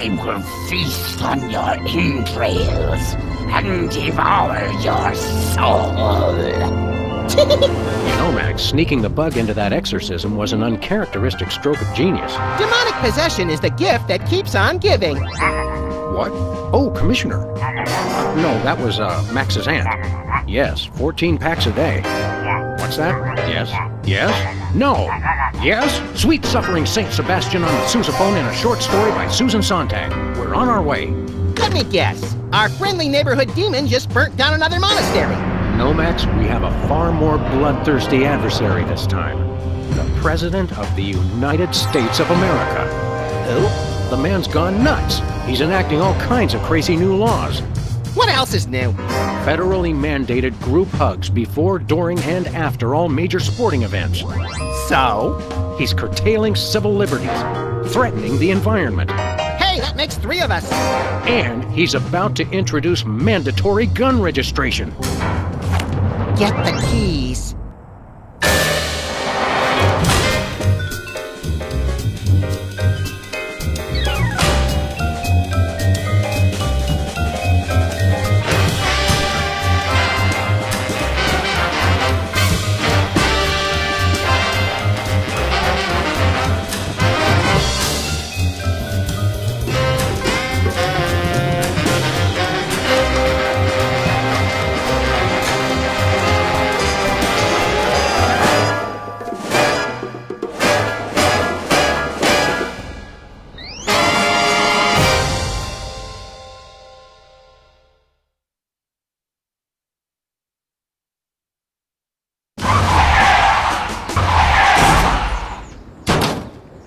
I will feast on your entrails and devour your soul. You know, Max, sneaking the bug into that exorcism was an uncharacteristic stroke of genius. Demonic possession is the gift that keeps on giving. What? Oh, Commissioner. No, that was, Max's aunt. Yes, 14 packs a day. What's that? Yes? Yes? No! Yes? Sweet Suffering Saint Sebastian on the sousaphone in a short story by Susan Sontag. We're on our way. Let me guess. Our friendly neighborhood demon just burnt down another monastery. No, Max, we have a far more bloodthirsty adversary this time. The President of the United States of America. Who? The man's gone nuts. He's enacting all kinds of crazy new laws. What else is new? Federally mandated group hugs before, during, and after all major sporting events. So? He's curtailing civil liberties, threatening the environment. Hey, that makes 3 of us. And he's about to introduce mandatory gun registration. Get the keys.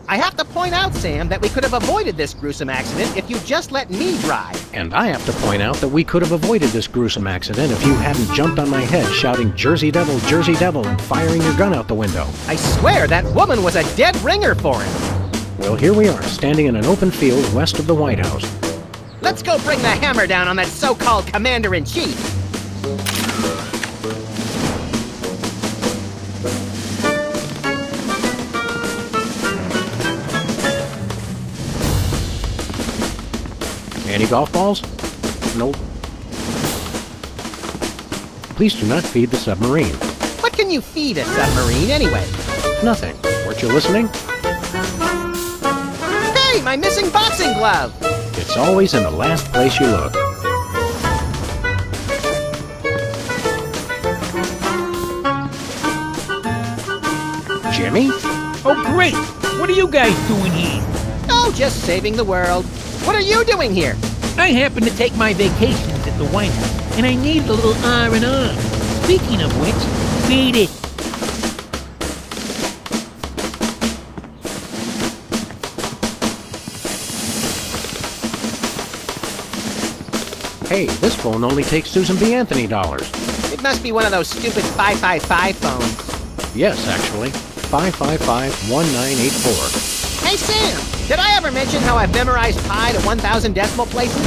I have to point out, Sam, that we could have avoided this gruesome accident if you just let me drive. And I have to point out that we could have avoided this gruesome accident if you hadn't jumped on my head shouting Jersey Devil, and firing your gun out the window. I swear that woman was a dead ringer for him. Well, here we are, standing in an open field west of the White House. Let's go bring the hammer down on that so-called commander-in-chief. Any golf balls? Nope. Please do not feed the submarine. What can you feed a submarine anyway? Nothing. Weren't you listening? Hey, my missing boxing glove! It's always in the last place you look. Jimmy? Oh, great! What are you guys doing here? Oh, just saving the world. What are you doing here? I happen to take my vacations at the White House, and I need a little R&R. Speaking of which, beat it. Hey, this phone only takes Susan B. Anthony dollars. It must be one of those stupid 555 phones. Yes, actually. 555-1984. Hey, Sam! Did I ever mention how I've memorized pi to 1,000 decimal places?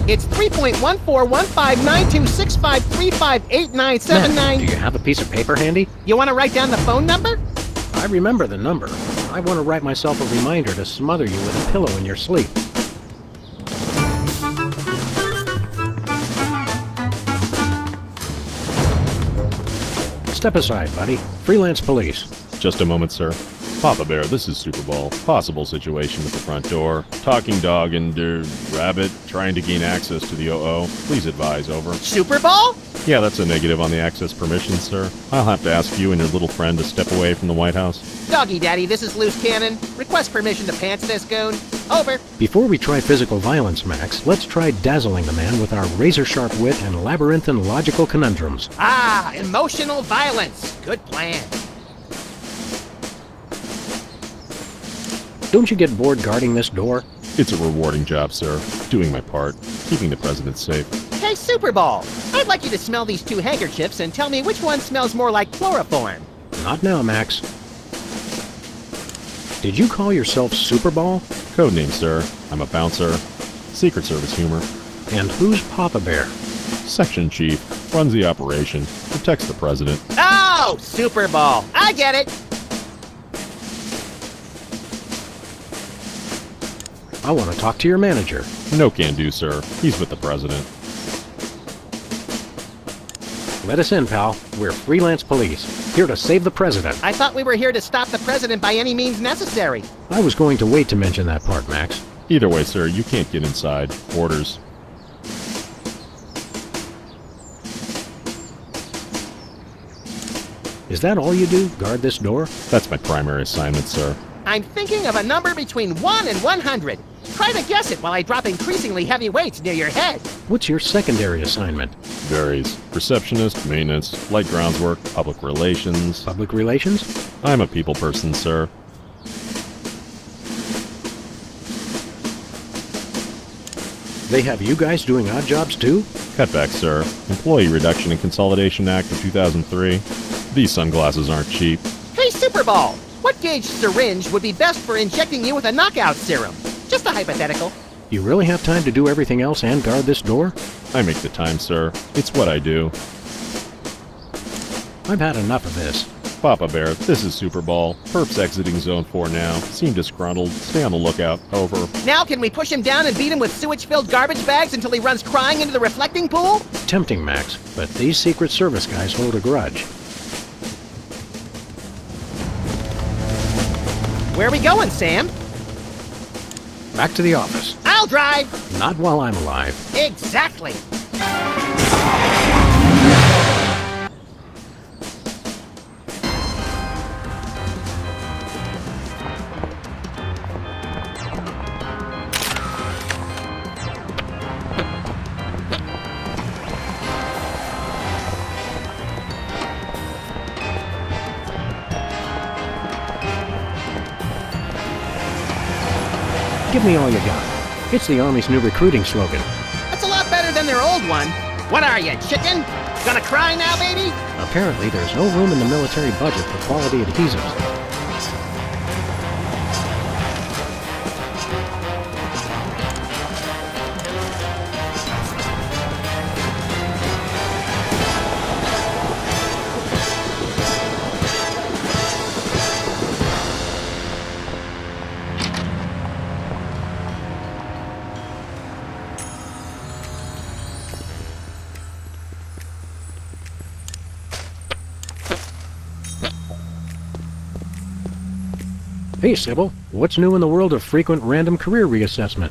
It's 3.14159265358979. Matt, do you have a piece of paper handy? You want to write down the phone number? I remember the number. I want to write myself a reminder to smother you with a pillow in your sleep. Step aside, buddy. Freelance police. Just a moment, sir. Papa Bear, this is Super Bowl. Possible situation at the front door. Talking dog and, rabbit trying to gain access to the OO. Please advise, over. Super Bowl? Yeah, that's a negative on the access permission, sir. I'll have to ask you and your little friend to step away from the White House. Doggy Daddy, this is Loose Cannon. Request permission to pants this goon. Over. Before we try physical violence, Max, let's try dazzling the man with our razor-sharp wit and labyrinthine logical conundrums. Ah, emotional violence. Good plan. Don't you get bored guarding this door? It's a rewarding job, sir. Doing my part. Keeping the president safe. Hey, Super Bowl. I'd like you to smell these 2 handkerchiefs and tell me which one smells more like chloroform. Not now, Max. Did you call yourself Super Ball? Codename, sir. I'm a bouncer. Secret Service humor. And who's Papa Bear? Section chief. Runs the operation. Protects the president. Oh, Super Bowl. I get it. I want to talk to your manager. No can do, sir. He's with the president. Let us in, pal. We're freelance police, here to save the president. I thought we were here to stop the president by any means necessary. I was going to wait to mention that part, Max. Either way, sir, you can't get inside. Orders. Is that all you do? Guard this door? That's my primary assignment, sir. I'm thinking of a number between 1 and 100. Try to guess it while I drop increasingly heavy weights near your head. What's your secondary assignment? Varies. Receptionist, maintenance, light grounds work, public relations. Public relations? I'm a people person, sir. They have you guys doing odd jobs too? Cutback, sir. Employee Reduction and Consolidation Act of 2003. These sunglasses aren't cheap. Hey, Superball! What gauge syringe would be best for injecting you with a knockout serum? Just a hypothetical. You really have time to do everything else and guard this door? I make the time, sir. It's what I do. I've had enough of this. Papa Bear, this is Super Ball. Perps exiting Zone 4 now. Seem disgruntled. Stay on the lookout. Over. Now can we push him down and beat him with sewage-filled garbage bags until he runs crying into the reflecting pool? Tempting, Max, but these Secret Service guys hold a grudge. Where are we going, Sam? Back to the office. I'll drive! Not while I'm alive. Exactly! Give me all you got. It's the Army's new recruiting slogan. That's a lot better than their old one. What are you, chicken? Gonna cry now, baby? Apparently, there's no room in the military budget for quality adhesives. Hey, Sybil, what's new in the world of frequent random career reassessment?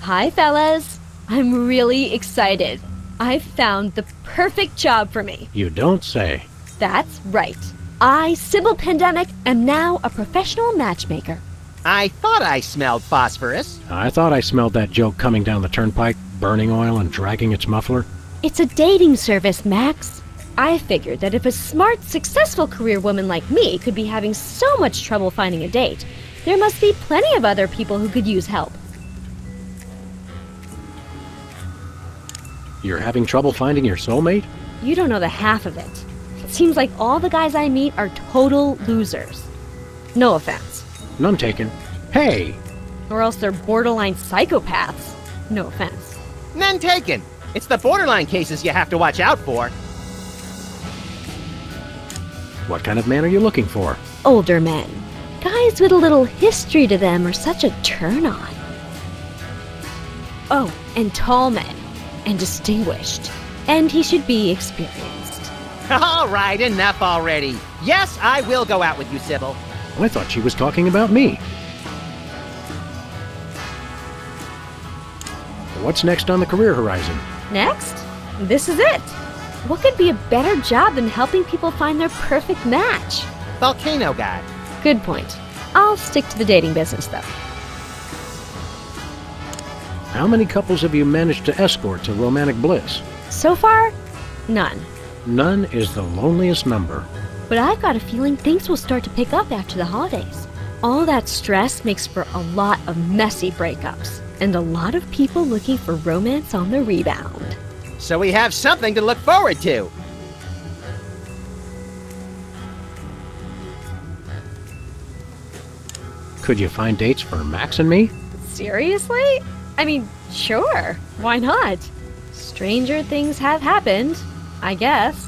Hi, fellas. I'm really excited. I've found the perfect job for me. You don't say. That's right. I, Sybil Pandemic, am now a professional matchmaker. I thought I smelled phosphorus. I thought I smelled that joke coming down the turnpike, burning oil and dragging its muffler. It's a dating service, Max. I figured that if a smart, successful career woman like me could be having so much trouble finding a date, there must be plenty of other people who could use help. You're having trouble finding your soulmate? You don't know the half of it. It seems like all the guys I meet are total losers. No offense. None taken. Hey! Or else they're borderline psychopaths. No offense. None taken. It's the borderline cases you have to watch out for. What kind of man are you looking for? Older men. Guys with a little history to them are such a turn-on. Oh, and tall men. And distinguished. And he should be experienced. All right, enough already. Yes, I will go out with you, Sybil. I thought she was talking about me. What's next on the career horizon? Next? This is it. What could be a better job than helping people find their perfect match? Volcano guy. Good point. I'll stick to the dating business, though. How many couples have you managed to escort to romantic bliss? So far, none. None is the loneliest number. But I've got a feeling things will start to pick up after the holidays. All that stress makes for a lot of messy breakups, and a lot of people looking for romance on the rebound. So we have something to look forward to. Could you find dates for Max and me? Seriously? I mean, sure. Why not? Stranger things have happened, I guess.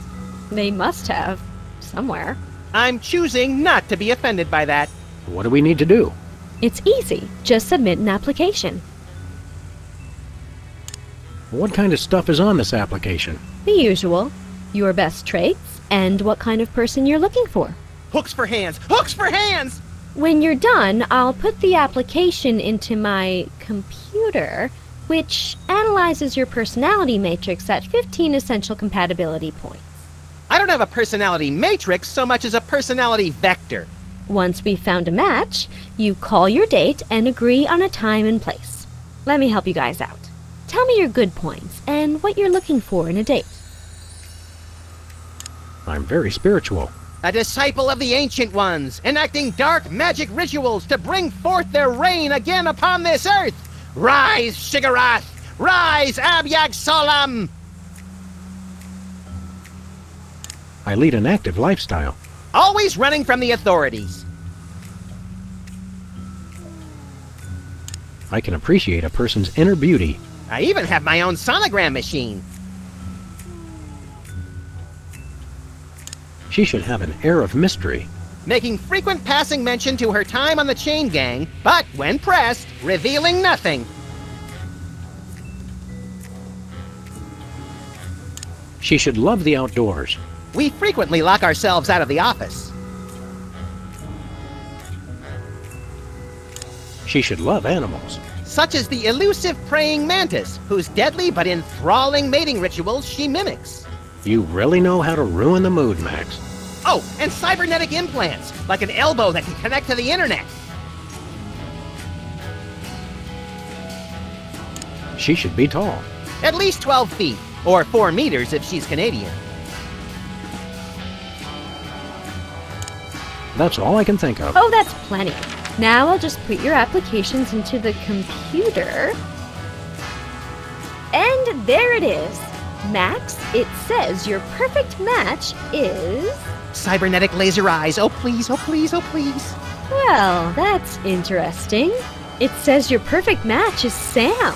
They must have. Somewhere. I'm choosing not to be offended by that. What do we need to do? It's easy. Just submit an application. What kind of stuff is on this application? The usual. Your best traits and what kind of person you're looking for. Hooks for hands! Hooks for hands! When you're done, I'll put the application into my computer, which analyzes your personality matrix at 15 essential compatibility points. I don't have a personality matrix so much as a personality vector. Once we've found a match, you call your date and agree on a time and place. Let me help you guys out. Tell me your good points and what you're looking for in a date. I'm very spiritual. A disciple of the Ancient Ones, enacting dark magic rituals to bring forth their reign again upon this earth. Rise, Shiggarath! Rise, Abyag-Solam! I lead an active lifestyle. Always running from the authorities. I can appreciate a person's inner beauty. I even have my own sonogram machine. She should have an air of mystery. Making frequent passing mention to her time on the chain gang, but when pressed, revealing nothing. She should love the outdoors. We frequently lock ourselves out of the office. She should love animals. Such as the elusive praying mantis, whose deadly but enthralling mating rituals she mimics. You really know how to ruin the mood, Max. Oh, and cybernetic implants, like an elbow that can connect to the internet. She should be tall. At least 12 feet, or 4 meters if she's Canadian. That's all I can think of. Oh, that's plenty. Now I'll just put your applications into the computer. And there it is. Max, it says your perfect match is... Cybernetic laser eyes, oh please, oh please, oh please. Well, that's interesting. It says your perfect match is Sam.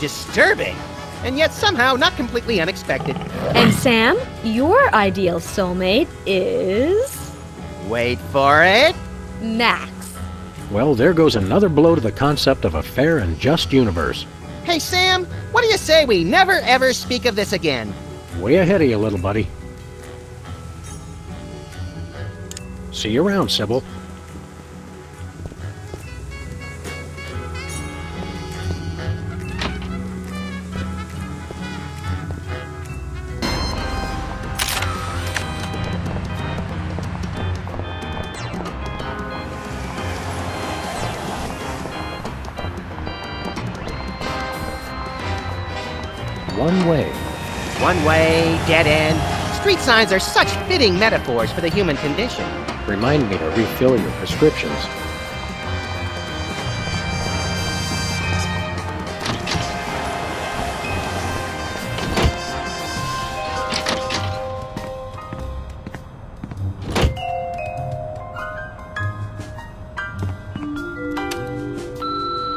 Disturbing, and yet somehow not completely unexpected. And Sam, your ideal soulmate is... Wait for it. Max. Well, there goes another blow to the concept of a fair and just universe. Hey Sam, what do you say we never ever speak of this again? Way ahead of you, little buddy. See you around, Sybil. One way. One way, dead end. Street signs are such fitting metaphors for the human condition. Remind me to refill your prescriptions.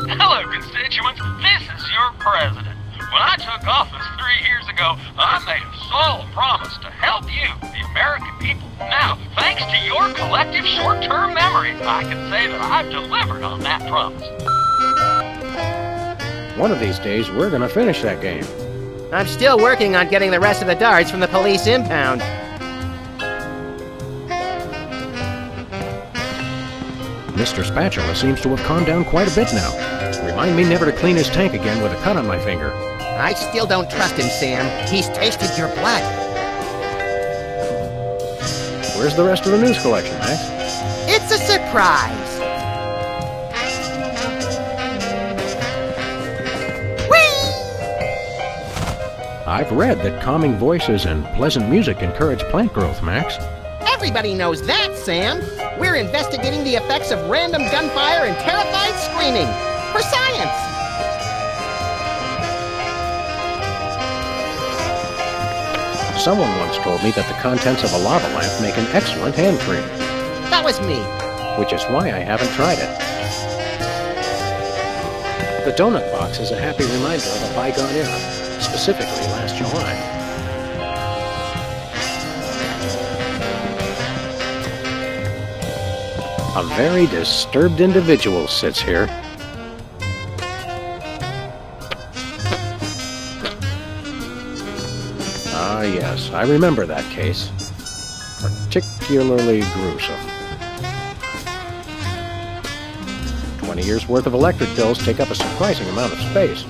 Hello, constituents. This is your president. When I took office 3 years ago, I made a solemn promise to help you, the American people. Now, thanks to your collective short-term memory, I can say that I've delivered on that promise. One of these days, we're gonna finish that game. I'm still working on getting the rest of the darts from the police impound. Mr. Spatula seems to have calmed down quite a bit now. Remind me never to clean his tank again with a cut on my finger. I still don't trust him, Sam. He's tasted your blood. Where's the rest of the news collection, Max? It's a surprise. I've read that calming voices and pleasant music encourage plant growth, Max. Everybody knows that, Sam. We're investigating the effects of random gunfire and terrified screaming. For science! Someone once told me that the contents of a lava lamp make an excellent hand cream, That was me. which is why I haven't tried it. The donut box is a happy reminder of a bygone era, specifically last July. A very disturbed individual sits here. Ah, yes, I remember that case. Particularly gruesome. 20 years' worth of electric bills take up a surprising amount of space.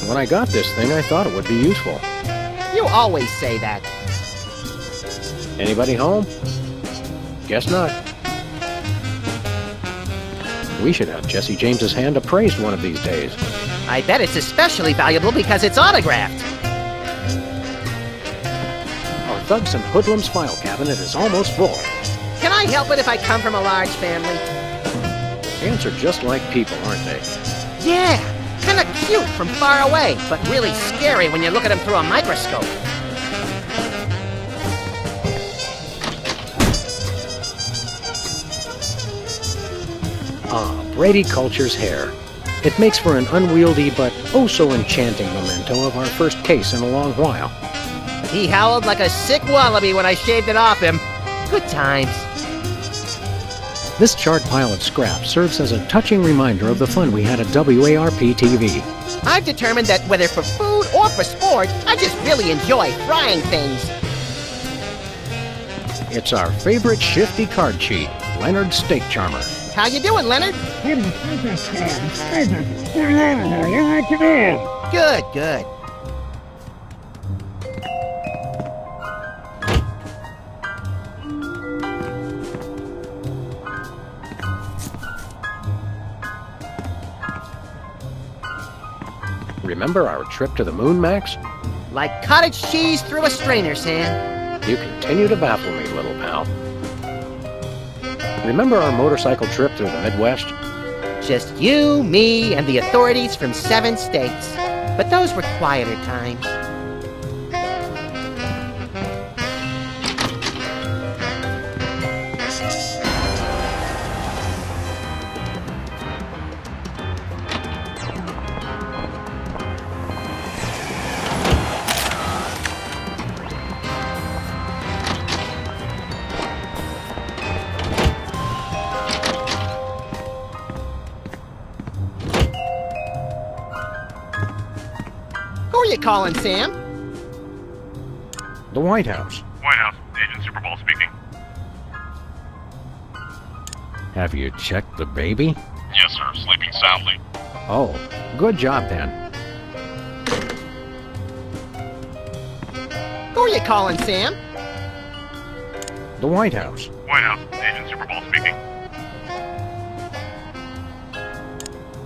When I got this thing, I thought it would be useful. You always say that. Anybody home? Guess not. We should have Jesse James's hand appraised one of these days. I bet it's especially valuable because it's autographed. Our Thugs and Hoodlums file cabinet is almost full. Can I help it if I come from a large family? Ants are just like people, aren't they? Yeah, kinda cute from far away, but really scary when you look at them through a microscope. Ah, Brady Culture's hair. It makes for an unwieldy but oh-so-enchanting memento of our first case in a long while. He howled like a sick wallaby when I shaved it off him. Good times. This charred pile of scrap serves as a touching reminder of the fun we had at WARP-TV. I've determined that whether for food or for sport, I just really enjoy frying things. It's our favorite shifty card cheat, Leonard's Steak Charmer. How you doing, Leonard? Good, good. Remember our trip to the moon, Max? Like cottage cheese through a strainer, Sam. You continue to baffle me, little pal. Remember our motorcycle trip through the Midwest? Just you, me, and the authorities from 7 states. But those were quieter times. Who are you calling, Sam? The White House. White House, Agent Superball speaking. Have you checked the baby? Yes, sir, sleeping soundly. Oh, good job then. Who are you calling, Sam? The White House. White House, Agent Superball speaking.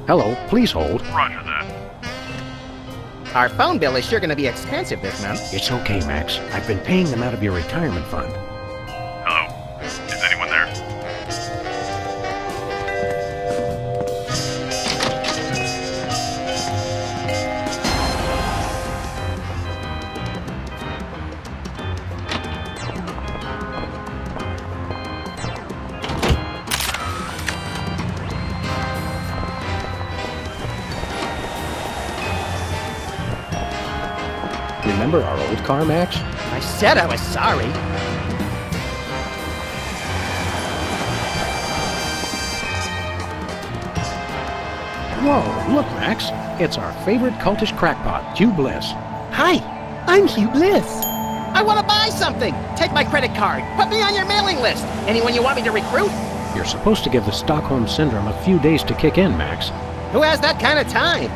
Hello, please hold. Roger that. Our phone bill is sure going to be expensive this month. It's okay, Max. I've been paying them out of your retirement fund. Hello. Is anyone there? Remember our old car, Max? I said I was sorry. Whoa, look, Max. It's our favorite cultish crackpot, Hugh Bliss. Hi, I'm Hugh Bliss. I want to buy something. Take my credit card. Put me on your mailing list. Anyone you want me to recruit? You're supposed to give the Stockholm Syndrome a few days to kick in, Max. Who has that kind of time?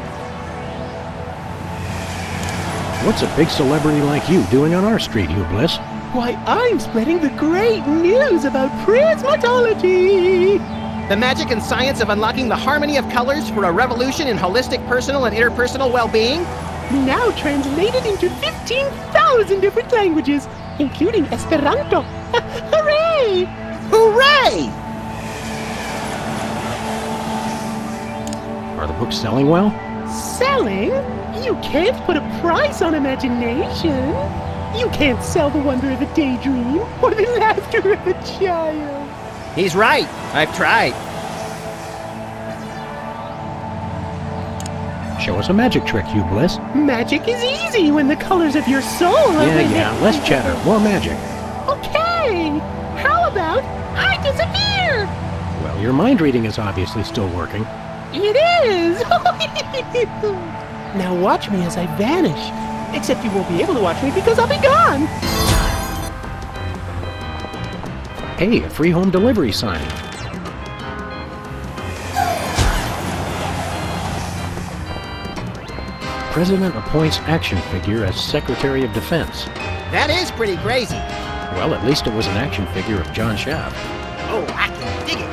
What's a big celebrity like you doing on our street, Hugh Bliss? Why, I'm spreading the great news about prismatology! The magic and science of unlocking the harmony of colors for a revolution in holistic personal and interpersonal well-being? Now translated into 15,000 different languages, including Esperanto. Hooray! Hooray! Are the books selling well? Selling? You can't put a price on imagination. You can't sell the wonder of a daydream or the laughter of a child. He's right. I've tried. Show us a magic trick, Hugh Bliss. Magic is easy when the colors of your soul are... Yeah, less chatter, more magic. Okay, how about, I disappear! Well, your mind reading is obviously still working. It is! Now watch me as I vanish. Except you won't be able to watch me because I'll be gone! Hey, a free home delivery sign. President appoints action figure as Secretary of Defense. That is pretty crazy. Well, at least it was an action figure of John Shaft. Oh, I can dig it.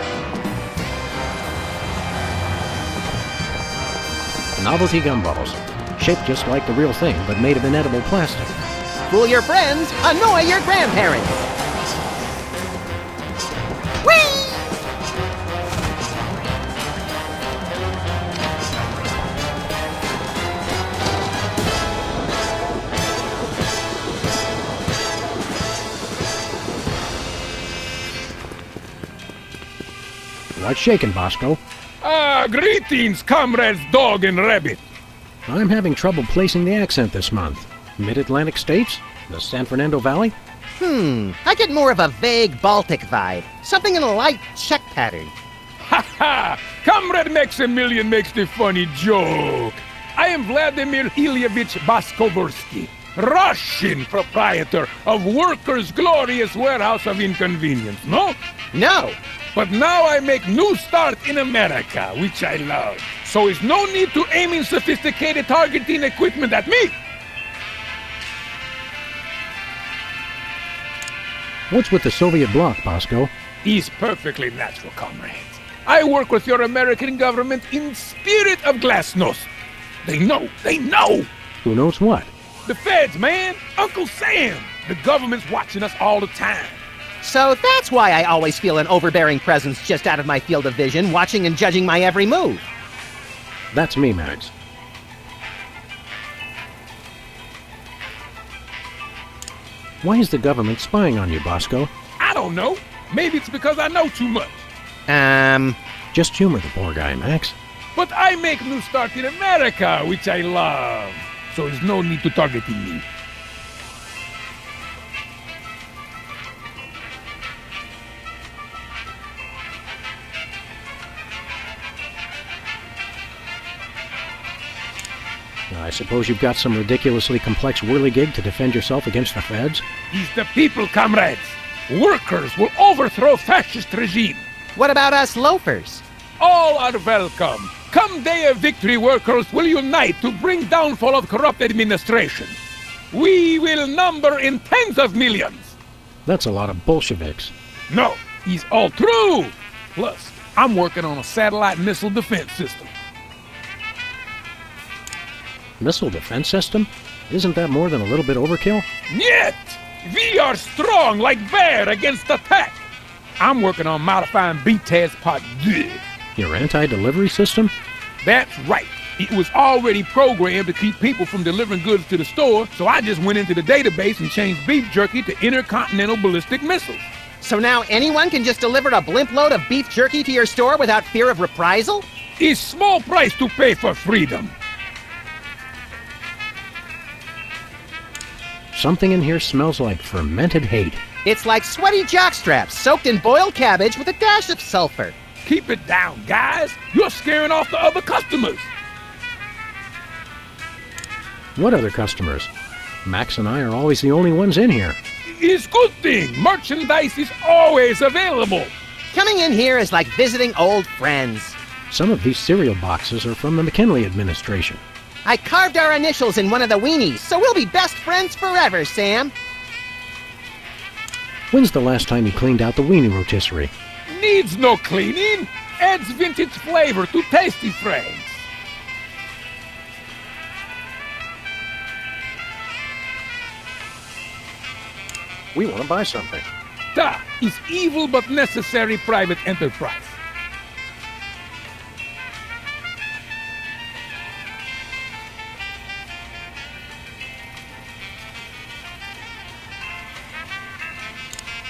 Novelty gumballs. Shaped just like the real thing, but made of inedible plastic. Fool your friends, annoy your grandparents. Whee! What's shaking, Bosco? Greetings, comrades Dog and Rabbit. I'm having trouble placing the accent this month. Mid-Atlantic states? The San Fernando Valley? I get more of a vague Baltic vibe. Something in a light Czech pattern. Ha ha! Comrade Maximilian makes the funny joke. I am Vladimir Ilyevich Baskovorsky, Russian proprietor of Workers' Glorious Warehouse of Inconvenience, no? No. But now I make new start in America, which I love. So is no need to aiming sophisticated targeting equipment at me. What's with the Soviet bloc, Bosco? Is perfectly natural, comrades. I work with your American government in spirit of glasnost. They know. Who knows what? The feds, man. Uncle Sam. The government's watching us all the time. So that's why I always feel an overbearing presence just out of my field of vision, watching and judging my every move. That's me, Max. Why is the government spying on you, Bosco? I don't know. Maybe it's because I know too much. Just humor the poor guy, Max. But I make new start in America, which I love. So there's no need to target me. I suppose you've got some ridiculously complex whirligig to defend yourself against the feds? It's the people, comrades. Workers will overthrow fascist regime. What about us loafers? All are welcome. Come day of victory, workers will unite to bring downfall of corrupt administration. We will number in tens of millions. That's a lot of Bolsheviks. No, it's all true. Plus, I'm working on a satellite missile defense system. Missile defense system? Isn't that more than a little bit overkill? Yet, we are strong like bear against attack. I'm working on modifying BTAS Part 2. Your anti-delivery system? That's right. It was already programmed to keep people from delivering goods to the store, so I just went into the database and changed beef jerky to intercontinental ballistic missiles. So now anyone can just deliver a blimp load of beef jerky to your store without fear of reprisal? It's small price to pay for freedom. Something in here smells like fermented hate. It's like sweaty jockstraps soaked in boiled cabbage with a dash of sulfur. Keep it down, guys. You're scaring off the other customers. What other customers? Max and I are always the only ones in here. It's good thing. Merchandise is always available. Coming in here is like visiting old friends. Some of these cereal boxes are from the McKinley administration. I carved our initials in one of the weenies, so we'll be best friends forever, Sam. When's the last time you cleaned out the weenie rotisserie? Needs no cleaning. Adds vintage flavor to tasty friends. We want to buy something. Ta is evil but necessary private enterprise.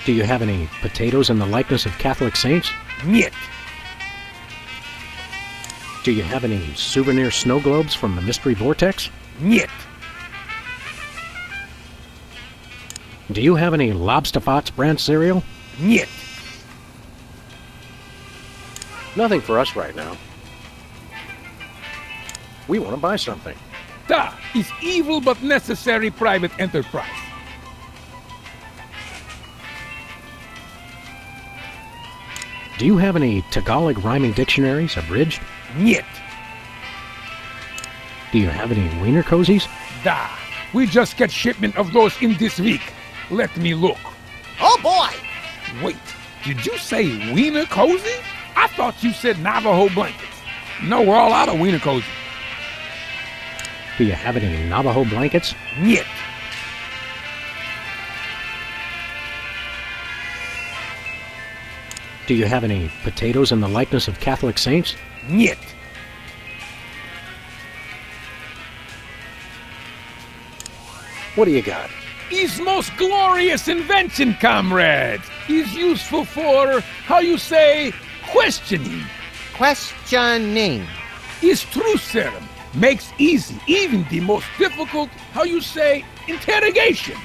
Do you have any potatoes in the likeness of Catholic saints? Niet. Do you have any souvenir snow globes from the Mystery Vortex? Niet. Do you have any Lobsterfots brand cereal? Niet. Nothing for us right now. We want to buy something. Da is evil but necessary private enterprise. Do you have any Tagalog rhyming dictionaries abridged? Niet. Do you have any wiener cozies? Da. We just get shipment of those in this week. Let me look. Oh boy! Wait, did you say wiener cozy? I thought you said Navajo blankets. No, we're all out of wiener cozy. Do you have any Navajo blankets? Niet. Do you have any potatoes in the likeness of Catholic saints? Niet. What do you got? His most glorious invention, comrades, is useful for, how you say, questioning. Questioning. His truth serum makes easy even the most difficult, how you say, interrogation.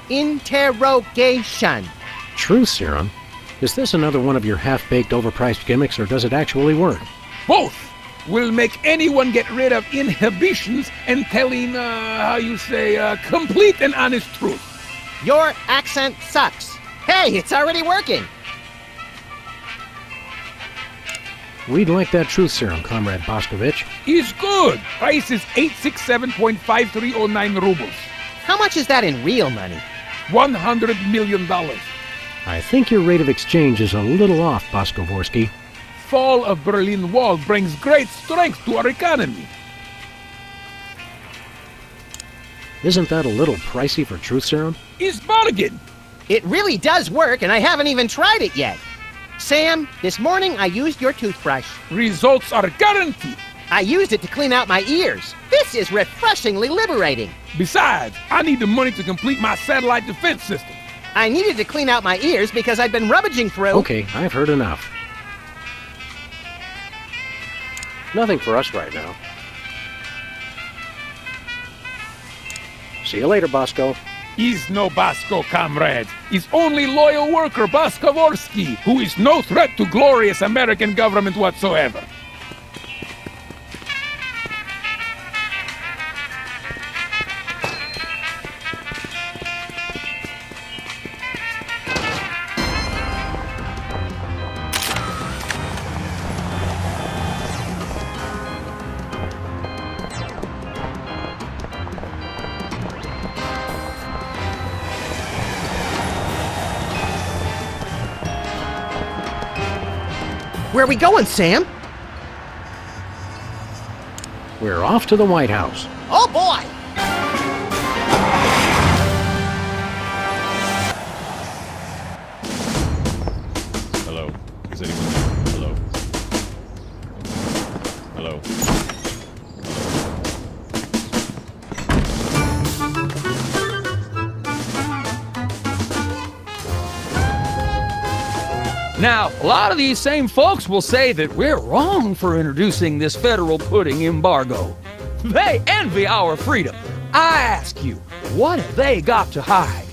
Interrogation. Truth serum? Is this another one of your half-baked, overpriced gimmicks, or does it actually work? Both will make anyone get rid of inhibitions and telling, how you say, complete and honest truth. Your accent sucks. Hey, it's already working. We'd like that truth serum, Comrade Boscovich. Is good. Price is 867.5309 rubles. How much is that in real money? $100 million. I think your rate of exchange is a little off, Boscovorsky. Fall of Berlin Wall brings great strength to our economy. Isn't that a little pricey for truth serum? Is bargain. It really does work, and I haven't even tried it yet. Sam, this morning I used your toothbrush. Results are guaranteed. I used it to clean out my ears. This is refreshingly liberating. Besides, I need the money to complete my satellite defense system. I needed to clean out my ears because I'd been rummaging through... Okay, I've heard enough. Nothing for us right now. See you later, Bosco. Is no Bosco, comrades. Is only loyal worker Boscovorsky, who is no threat to glorious American government whatsoever. Where are we going, Sam? We're off to the White House. Oh, boy! Hello? Is anyone there? Hello? Hello? Now, a lot of these same folks will say that we're wrong for introducing this federal pudding embargo. They envy our freedom. I ask you, what have they got to hide?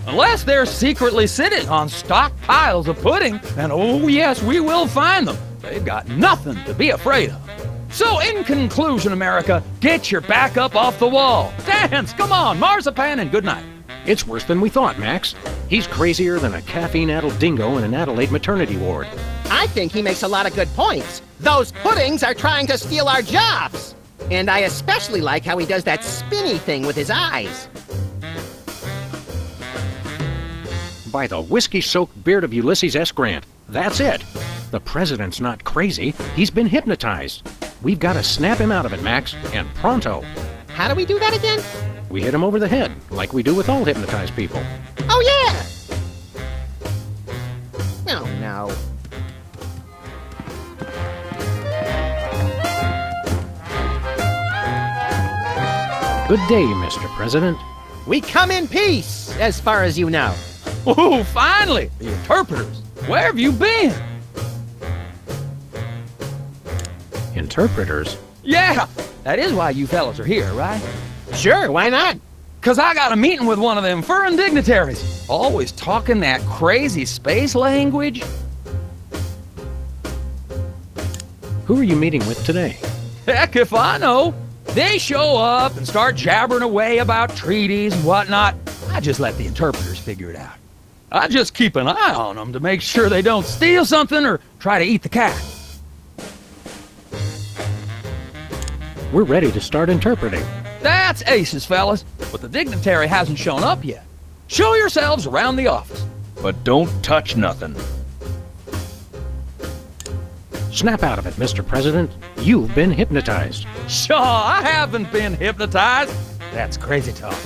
Unless they're secretly sitting on stockpiles of pudding, and oh yes, we will find them, they've got nothing to be afraid of. So in conclusion, America, get your back up off the wall. Dance, come on, marzipan, and good night. It's worse than we thought, Max. He's crazier than a caffeine-addled dingo in an Adelaide maternity ward. I think he makes a lot of good points. Those puddings are trying to steal our jobs. And I especially like how he does that spinny thing with his eyes. By the whiskey-soaked beard of Ulysses S. Grant, that's it. The president's not crazy. He's been hypnotized. We've got to snap him out of it, Max, and pronto. How do we do that again? We hit him over the head, like we do with all hypnotized people. Oh, yeah! Oh, no. Good day, Mr. President. We come in peace, as far as you know. Oh, finally, the interpreters. Where have you been? Interpreters? Yeah, that is why you fellas are here, right? Sure, why not? 'Cause I got a meeting with one of them foreign dignitaries. Always talking that crazy space language. Who are you meeting with today? Heck if I know. They show up and start jabbering away about treaties and whatnot. I just let the interpreters figure it out. I just keep an eye on them to make sure they don't steal something or try to eat the cat. We're ready to start interpreting. That's aces, fellas, but the dignitary hasn't shown up yet. Show yourselves around the office. But don't touch nothing. Snap out of it, Mr. President. You've been hypnotized. Sure, I haven't been hypnotized. That's crazy talk.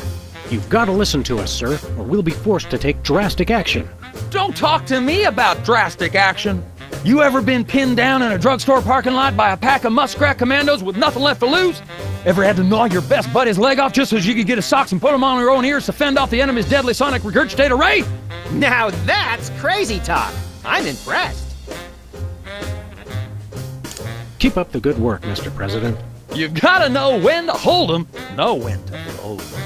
You've got to listen to us, sir, or we'll be forced to take drastic action. Don't talk to me about drastic action. You ever been pinned down in a drugstore parking lot by a pack of muskrat commandos with nothing left to lose? Ever had to gnaw your best buddy's leg off just so you could get his socks and put them on your own ears to fend off the enemy's deadly sonic regurgitate array? Now that's crazy talk. I'm impressed. Keep up the good work, Mr. President. You gotta know when to hold 'em, know when to fold 'em.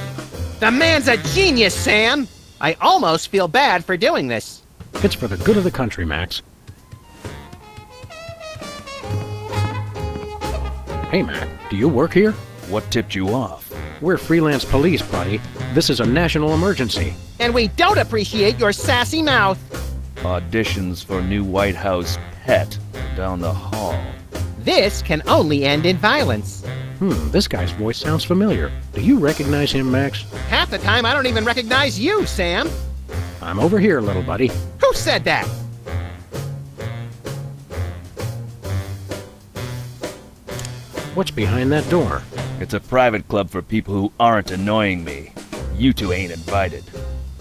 The man's a genius, Sam. I almost feel bad for doing this. It's for the good of the country, Max. Hey, Mac, do you work here? What tipped you off? We're freelance police, buddy. This is a national emergency. And we don't appreciate your sassy mouth. Auditions for new White House pet down the hall. This can only end in violence. This guy's voice sounds familiar. Do you recognize him, Max? Half the time I don't even recognize you, Sam. I'm over here, little buddy. Who said that? What's behind that door? It's a private club for people who aren't annoying me. You two ain't invited.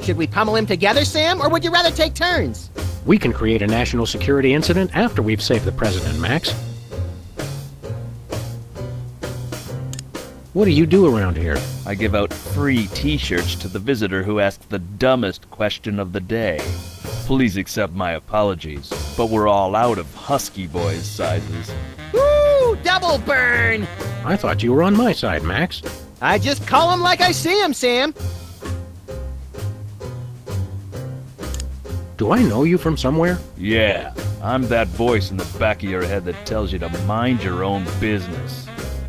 Should we pummel him together, Sam, or would you rather take turns? We can create a national security incident after we've saved the president, Max. What do you do around here? I give out free t-shirts to the visitor who asks the dumbest question of the day. Please accept my apologies, but we're all out of Husky Boys sizes. Woo! Double burn! I thought you were on my side, Max. I just call him like I see him, Sam. Do I know you from somewhere? Yeah, I'm that voice in the back of your head that tells you to mind your own business.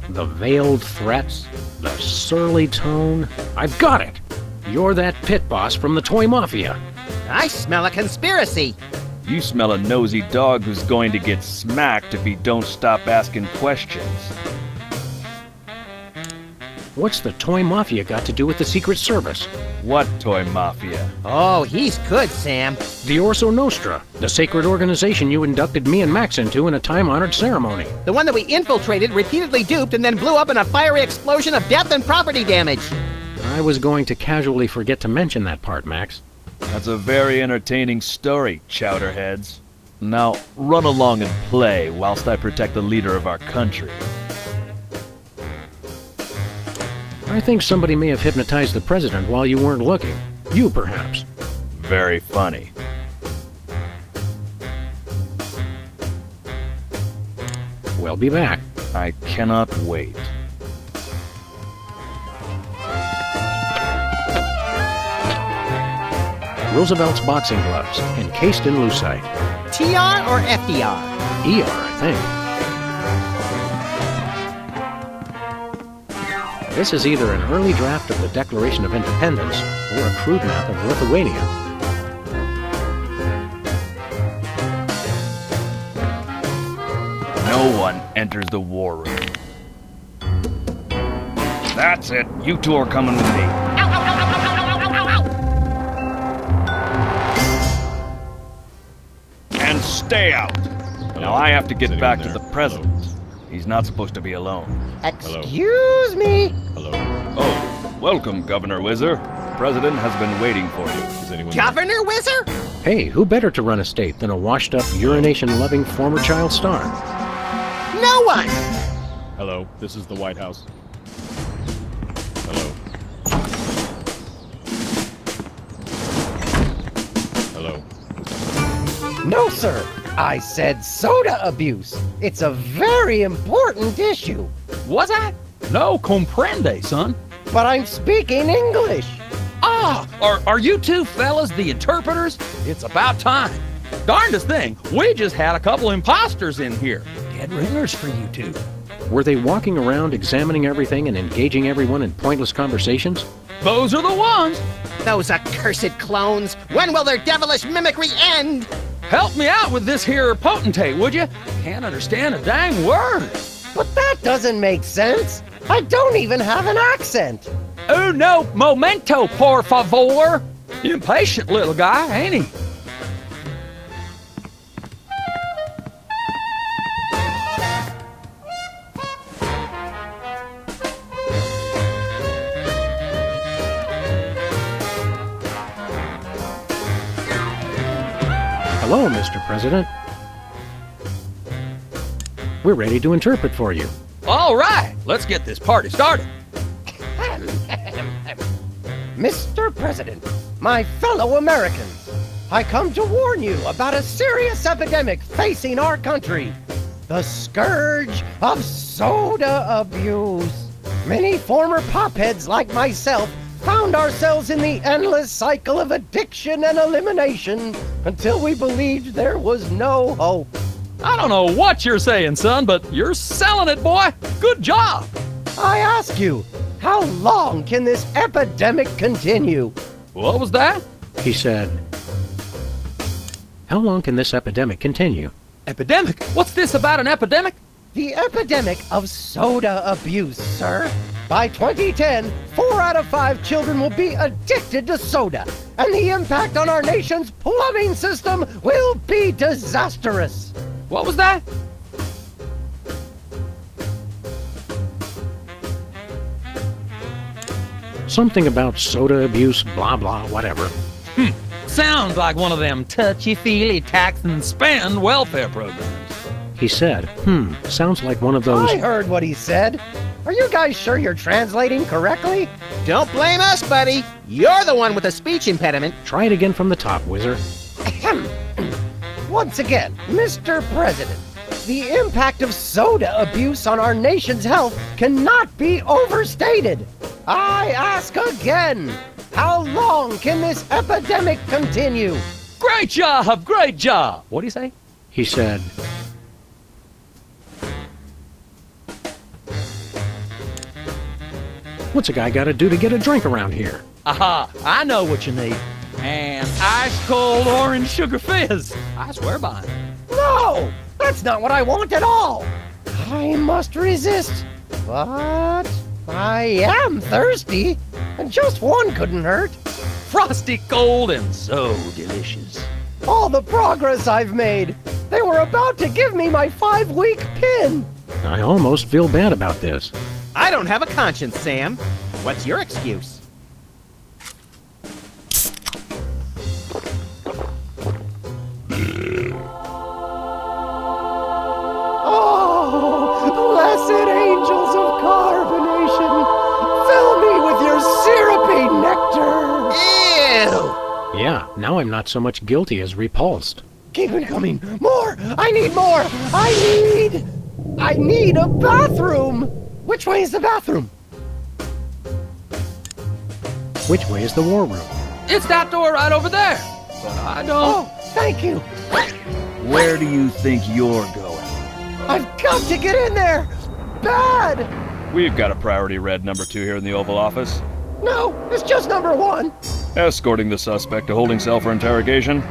The veiled threats, the surly tone. I've got it! You're that pit boss from the Toy Mafia. I smell a conspiracy. You smell a nosy dog who's going to get smacked if he don't stop asking questions. What's the Toy Mafia got to do with the Secret Service? What Toy Mafia? Oh, he's good, Sam. The Orso Nostra, the sacred organization you inducted me and Max into in a time-honored ceremony. The one that we infiltrated, repeatedly duped, and then blew up in a fiery explosion of death and property damage. I was going to casually forget to mention that part, Max. That's a very entertaining story, chowderheads. Now, run along and play whilst I protect the leader of our country. I think somebody may have hypnotized the president while you weren't looking. You, perhaps. Very funny. We'll be back. I cannot wait. Roosevelt's boxing gloves, encased in lucite. TR or FDR? ER, I think. This is either an early draft of the Declaration of Independence or a crude map of Lithuania. No one enters the war room. That's it. You two are coming with me. And stay out. Now I have to get back to the president. He's not supposed to be alone. Excuse me? Hello. Oh, welcome, Governor Whizzer. The president has been waiting for you. Is anyone Governor Whizzer? Hey, who better to run a state than a washed-up, urination-loving former child star? No one! Hello, this is the White House. Hello. Hello. No, sir. I said soda abuse. It's a very important issue. Was I? No comprende, son. but I'm speaking English. Ah, are you two fellas the interpreters? It's about time. Darndest thing, we just had a couple imposters in here. Dead ringers for you two. Were they walking around examining everything and engaging everyone in pointless conversations? Those are the ones. Those accursed clones. When will their devilish mimicry end? Help me out with this here potentate, would you? Can't understand a dang word. But that doesn't make sense. I don't even have an accent. Uno momento, por favor. Impatient little guy, ain't he? Hello, Mr. President. We're ready to interpret for you. All right, let's get this party started. Mr. President, my fellow Americans, I come to warn you about a serious epidemic facing our country. The scourge of soda abuse. Many former popheads like myself found ourselves in the endless cycle of addiction and elimination until we believed there was no hope. I don't know what you're saying, son, but you're selling it, boy. Good job. I ask you, how long can this epidemic continue? What was that? He said, how long can this epidemic continue? Epidemic? What's this about an epidemic? The epidemic of soda abuse, sir. By 2010, 4 out of 5 children will be addicted to soda, and the impact on our nation's plumbing system will be disastrous. What was that? Something about soda abuse, blah, blah, whatever. Sounds like one of them touchy-feely tax and spend welfare programs. He said, sounds like one of those... I heard what he said. Are you guys sure you're translating correctly? Don't blame us, buddy. You're the one with a speech impediment. Try it again from the top, Whizzer. Once again, Mr. President, the impact of soda abuse on our nation's health cannot be overstated. I ask again, how long can this epidemic continue? Great job, great job. What'd he say? He said, what's a guy got to do to get a drink around here? Aha, I know what you need. An ice-cold orange sugar fizz. I swear by it. No, that's not what I want at all. I must resist, but I am thirsty, and just one couldn't hurt. Frosty cold and so delicious. All the progress I've made. They were about to give me my 5-week pin. I almost feel bad about this. I don't have a conscience, Sam. What's your excuse? Oh, blessed angels of carbonation, fill me with your syrupy nectar. Ew! Yeah, now I'm not so much guilty as repulsed. Keep it coming. More! I need more! I need a bathroom! Which way is the bathroom? Which way is the war room? It's that door right over there. But I don't... Oh, thank you. Where do you think you're going? I've got to get in there! Bad! We've got a priority red number 2 here in the Oval Office. No, it's just number 1. Escorting the suspect to holding cell for interrogation.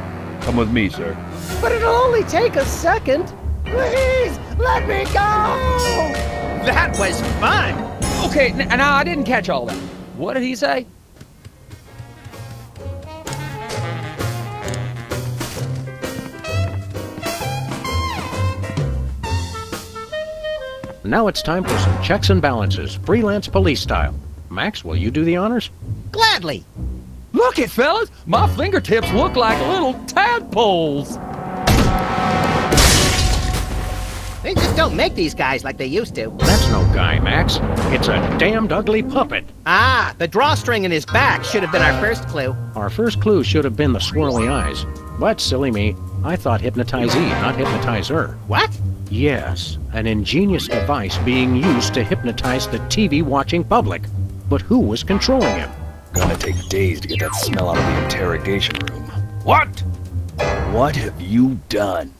Come with me, sir. But it'll only take a second. Please, let me go! That was fun! Okay, now I didn't catch all that. What did he say? Now it's time for some checks and balances, freelance police style. Max, will you do the honors? Gladly! Look it, fellas! My fingertips look like little tadpoles! They just don't make these guys like they used to. That's no guy, Max. It's a damned ugly puppet. Ah, the drawstring in his back should have been our first clue. Our first clue should have been the swirly eyes. But, silly me, I thought hypnotizee, not hypnotizer. What? Yes, an ingenious device being used to hypnotize the TV-watching public. But who was controlling him? Gonna take days to get that smell out of the interrogation room. What? What have you done?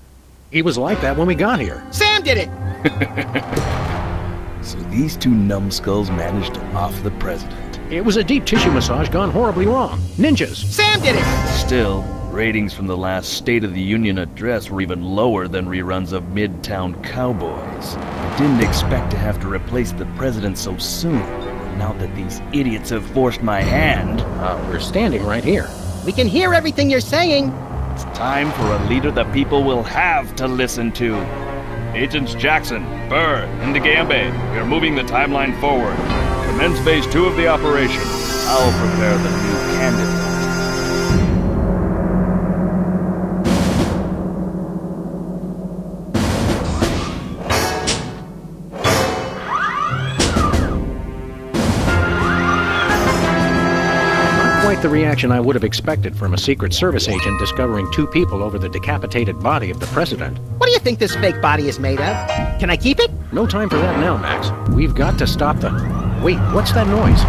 He was like that when we got here. Sam did it! So these two numbskulls managed to off the president. It was a deep tissue massage gone horribly wrong. Ninjas! Sam did it! Still, ratings from the last State of the Union address were even lower than reruns of Midtown Cowboys. I didn't expect to have to replace the president so soon. Now that these idiots have forced my hand... We're standing right here. We can hear everything you're saying. It's time for a leader the people will have to listen to. Agents Jackson, Burr, and DeGambe, we are moving the timeline forward. Commence phase 2 of the operation. I'll prepare the new candidate. The reaction I would have expected from a Secret Service agent discovering two people over the decapitated body of the president. What do you think this fake body is made of? Can I keep it? No time for that now, Max. We've got to stop the... Wait, what's that noise?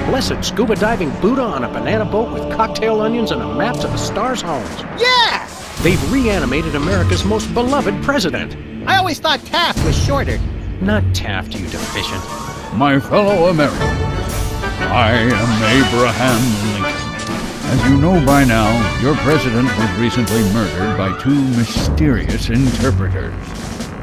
Blessed scuba diving Buddha on a banana boat with cocktail onions and a map to the stars' homes. Yeah! They've reanimated America's most beloved president. I always thought Taft was shorter. Not Taft, you deficient. My fellow Americans, I am Abraham Lincoln. As you know by now, your president was recently murdered by two mysterious interpreters.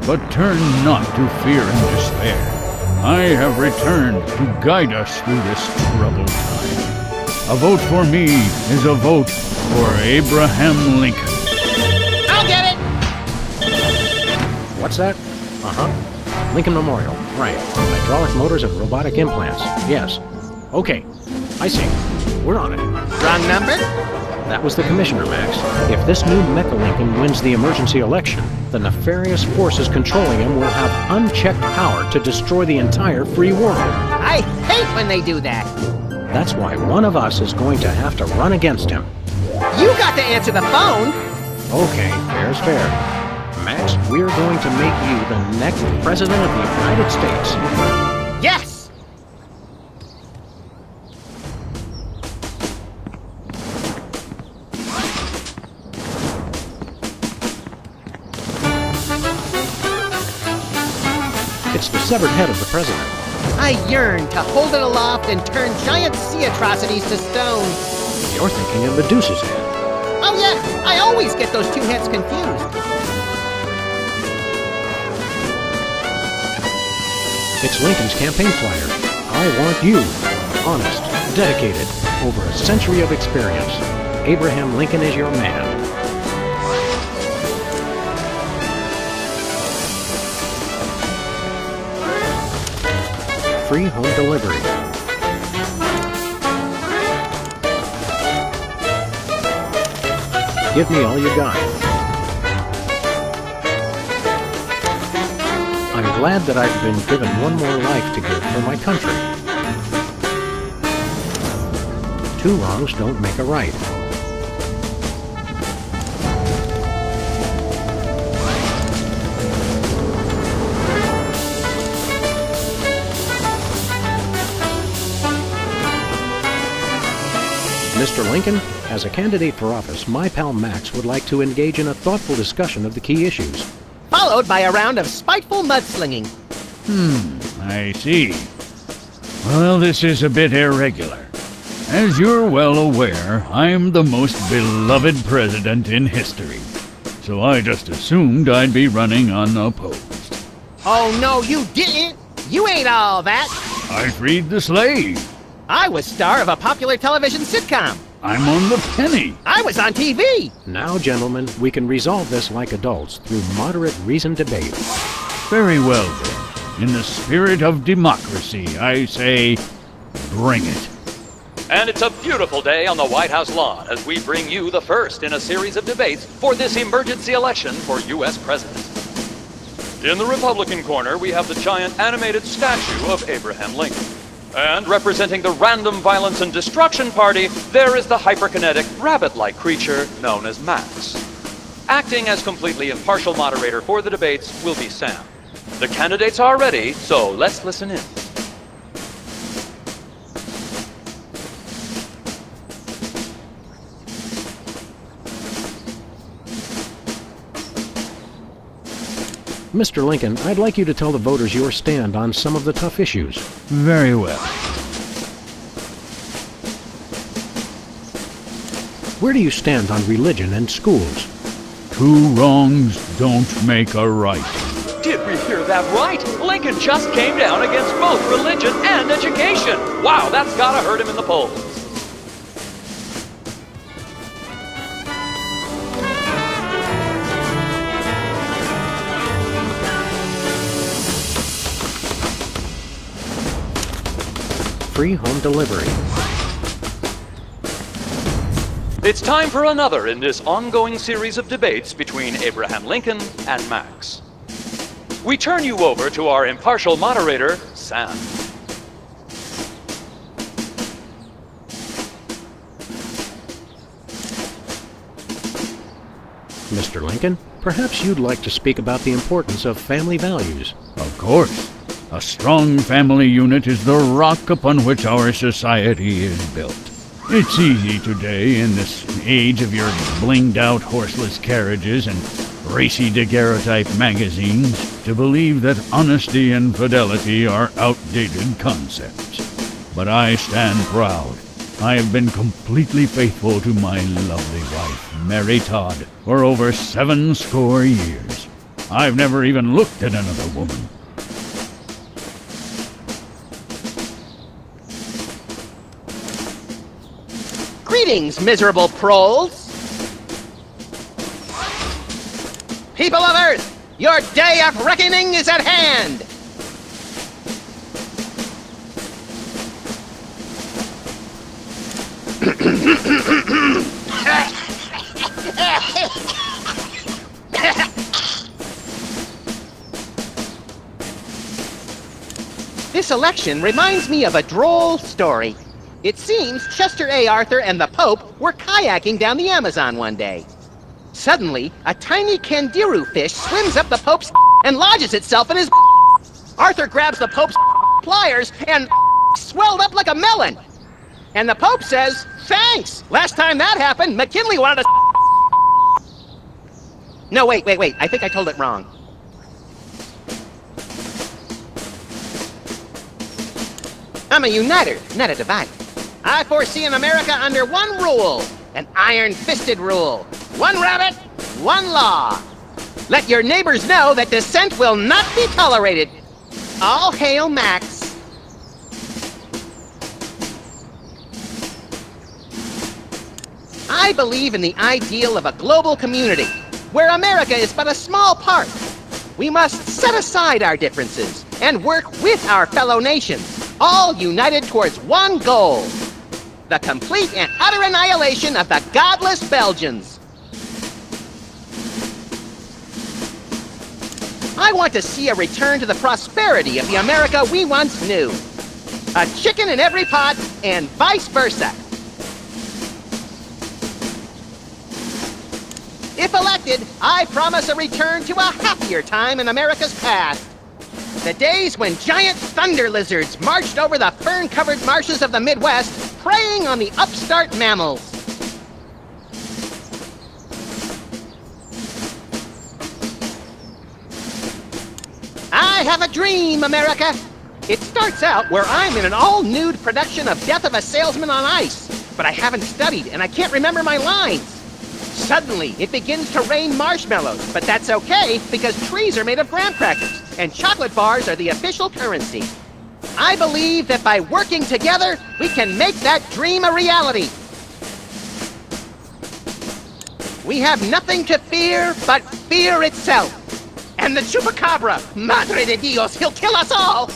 But turn not to fear and despair. I have returned to guide us through this troubled time. A vote for me is a vote for Abraham Lincoln. I'll get it! What's that? Uh-huh. Lincoln Memorial. Right. Hydraulic motors and robotic implants. Yes. Okay. I see. We're on it. Wrong number? That was the commissioner, Max. If this new Mecha Lincoln wins the emergency election, the nefarious forces controlling him will have unchecked power to destroy the entire free world. I hate when they do that. That's why one of us is going to have to run against him. You got to answer the phone. Okay, fair's fair. Max, we're going to make you the next president of the United States. Yes! It's the severed head of the president. I yearn to hold it aloft and turn giant sea atrocities to stone. You're thinking of Medusa's head. Oh yeah, I always get those two heads confused. It's Lincoln's campaign flyer. I want you. Honest, dedicated, over a century of experience. Abraham Lincoln is your man. Free home delivery. Give me all you got. I'm glad that I've been given one more life to give for my country. Two wrongs don't make a right. Mr. Lincoln, as a candidate for office, my pal Max would like to engage in a thoughtful discussion of the key issues. Followed by a round of spiteful mudslinging. I see. Well, this is a bit irregular. As you're well aware, I'm the most beloved president in history. So I just assumed I'd be running unopposed. Oh no, you didn't! You ain't all that! I freed the slave. I was star of a popular television sitcom. I'm on the penny. I was on TV. Now, gentlemen, we can resolve this like adults through moderate reasoned debate. Very well, then. In the spirit of democracy, I say, bring it. And it's a beautiful day on the White House lawn as we bring you the first in a series of debates for this emergency election for U.S. President. In the Republican corner, we have the giant animated statue of Abraham Lincoln. And representing the Random Violence and Destruction Party, there is the hyperkinetic, rabbit-like creature known as Max. Acting as completely impartial moderator for the debates will be Sam. The candidates are ready, so let's listen in. Mr. Lincoln, I'd like you to tell the voters your stand on some of the tough issues. Very well. Where do you stand on religion and schools? Two wrongs don't make a right. Did we hear that right? Lincoln just came down against both religion and education. Wow, that's gotta hurt him in the polls. Free home delivery. It's time for another in this ongoing series of debates between Abraham Lincoln and Max. We turn you over to our impartial moderator, Sam. Mr. Lincoln, perhaps you'd like to speak about the importance of family values. Of course. A strong family unit is the rock upon which our society is built. It's easy today, in this age of your blinged-out horseless carriages and racy daguerreotype magazines, to believe that honesty and fidelity are outdated concepts. But I stand proud. I have been completely faithful to my lovely wife, Mary Todd, for over 70 years. I've never even looked at another woman. Greetings, miserable proles! People of Earth, your day of reckoning is at hand! This election reminds me of a droll story. It seems Chester A. Arthur and the Pope were kayaking down the Amazon one day. Suddenly, a tiny kangaroo fish swims up the Pope's and lodges itself in his. Arthur grabs the Pope's pliers and swelled up like a melon. And the Pope says, "Thanks! Last time that happened, McKinley wanted to." No, wait. I think I told it wrong. I'm a uniter, not a divider. I foresee an America under one rule, an iron-fisted rule. One rabbit, one law. Let your neighbors know that dissent will not be tolerated. All hail Max. I believe in the ideal of a global community, where America is but a small part. We must set aside our differences and work with our fellow nations, all united towards one goal: the complete and utter annihilation of the godless Belgians. I want to see a return to the prosperity of the America we once knew. A chicken in every pot, and vice versa. If elected, I promise a return to a happier time in America's past. The days when giant thunder lizards marched over the fern-covered marshes of the Midwest, preying on the upstart mammals. I have a dream, America. It starts out where I'm in an all-nude production of Death of a Salesman on Ice, but I haven't studied and I can't remember my lines. Suddenly, it begins to rain marshmallows, but that's okay because trees are made of graham crackers and chocolate bars are the official currency. I believe that by working together, we can make that dream a reality. We have nothing to fear but fear itself. And the chupacabra, Madre de Dios, he'll kill us all!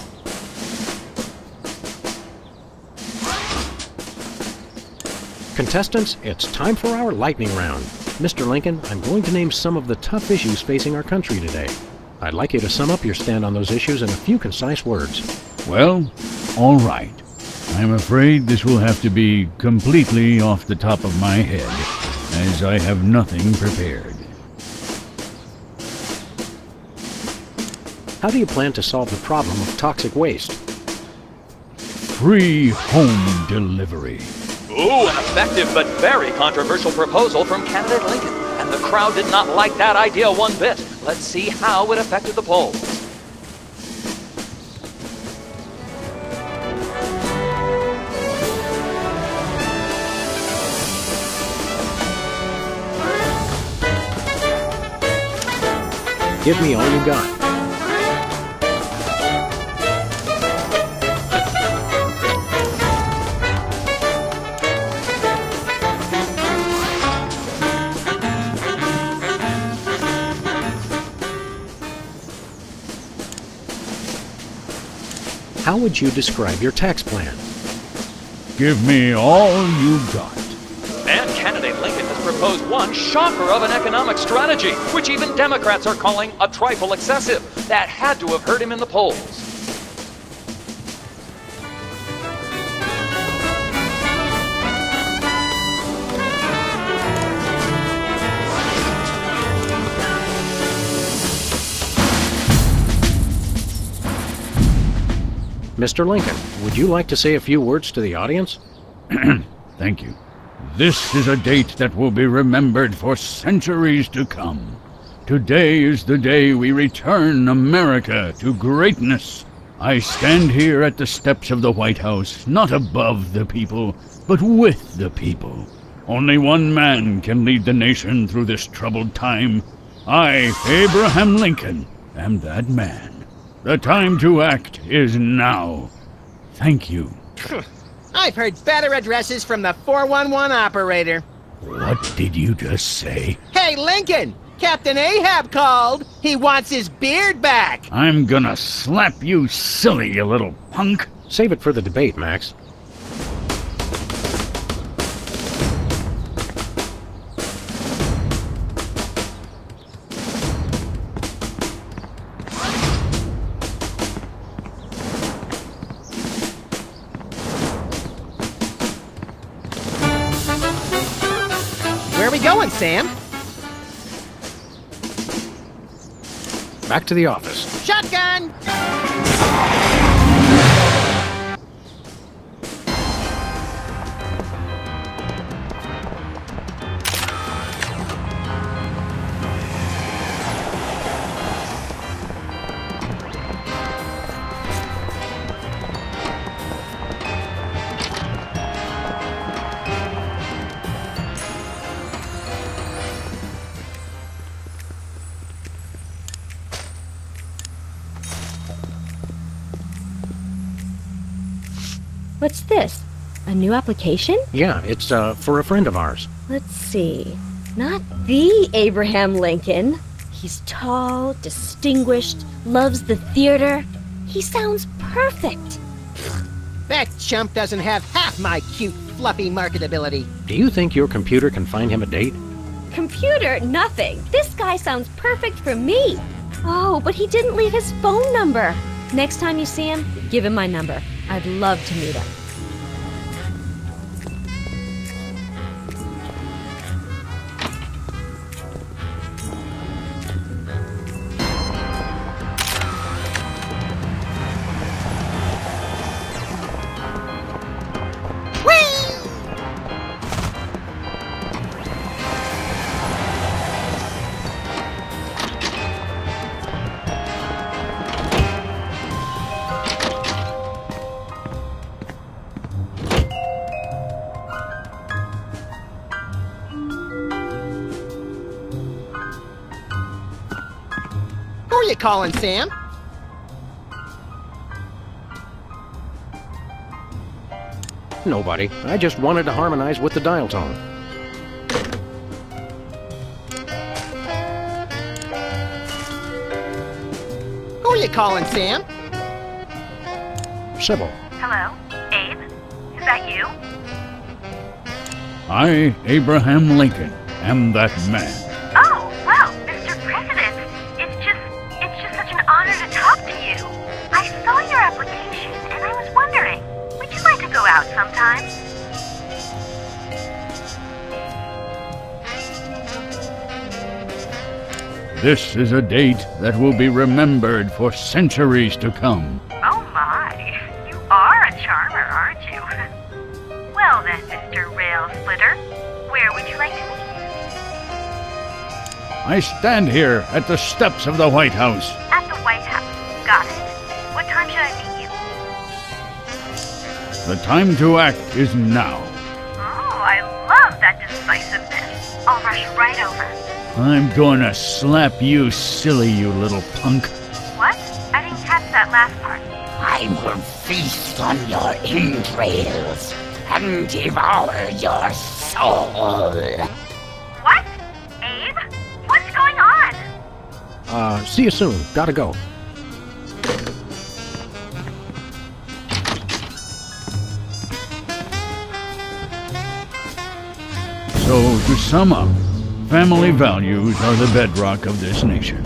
Contestants, it's time for our lightning round. Mr. Lincoln, I'm going to name some of the tough issues facing our country today. I'd like you to sum up your stand on those issues in a few concise words. Well, all right. I'm afraid this will have to be completely off the top of my head, as I have nothing prepared. How do you plan to solve the problem of toxic waste? Free home delivery. Ooh, an effective but very controversial proposal from candidate Lincoln. And the crowd did not like that idea one bit. Let's see how it affected the polls. Give me all you got. How would you describe your tax plan? Give me all you got. And candidate Lincoln has proposed one shocker of an economic strategy, which even Democrats are calling a trifle excessive. That had to have hurt him in the polls. Mr. Lincoln, would you like to say a few words to the audience? Thank you. This is a date that will be remembered for centuries to come. Today is the day we return America to greatness. I stand here at the steps of the White House, not above the people, but with the people. Only one man can lead the nation through this troubled time. I, Abraham Lincoln, am that man. The time to act is now. Thank you. I've heard better addresses from the 411 operator. What did you just say? Hey, Lincoln! Captain Ahab called! He wants his beard back! I'm gonna slap you silly, you little punk. Save it for the debate, Max. Where are we going, Sam? Back to the office. Shotgun! What's this? A new application? Yeah, it's for a friend of ours. Let's see. Not the Abraham Lincoln. He's tall, distinguished, loves the theater. He sounds perfect. That chump doesn't have half my cute, fluffy marketability. Do you think your computer can find him a date? Computer, nothing. This guy sounds perfect for me. Oh, but he didn't leave his phone number. Next time you see him, give him my number. I'd love to meet him. Who are you calling, Sam? Nobody. I just wanted to harmonize with the dial tone. Who are you calling, Sam? Sybil. Hello? Abe? Is that you? I, Abraham Lincoln, am that man. Oh, well, Mr. President, it's just This is a date that will be remembered for centuries to come. Oh my, you are a charmer, aren't you? Well then, Mr. Rail Splitter, where would you like to meet? I stand here at the steps of the White House. At the White House. Got it. What time should I meet you? The time to act is now. Oh, I love that decisiveness. I'll rush right over. I'm gonna slap you silly, you little punk. What? I didn't catch that last part. I will feast on your entrails and devour your soul. What? Abe? What's going on? See you soon. Gotta go. So, to sum up, family values are the bedrock of this nation.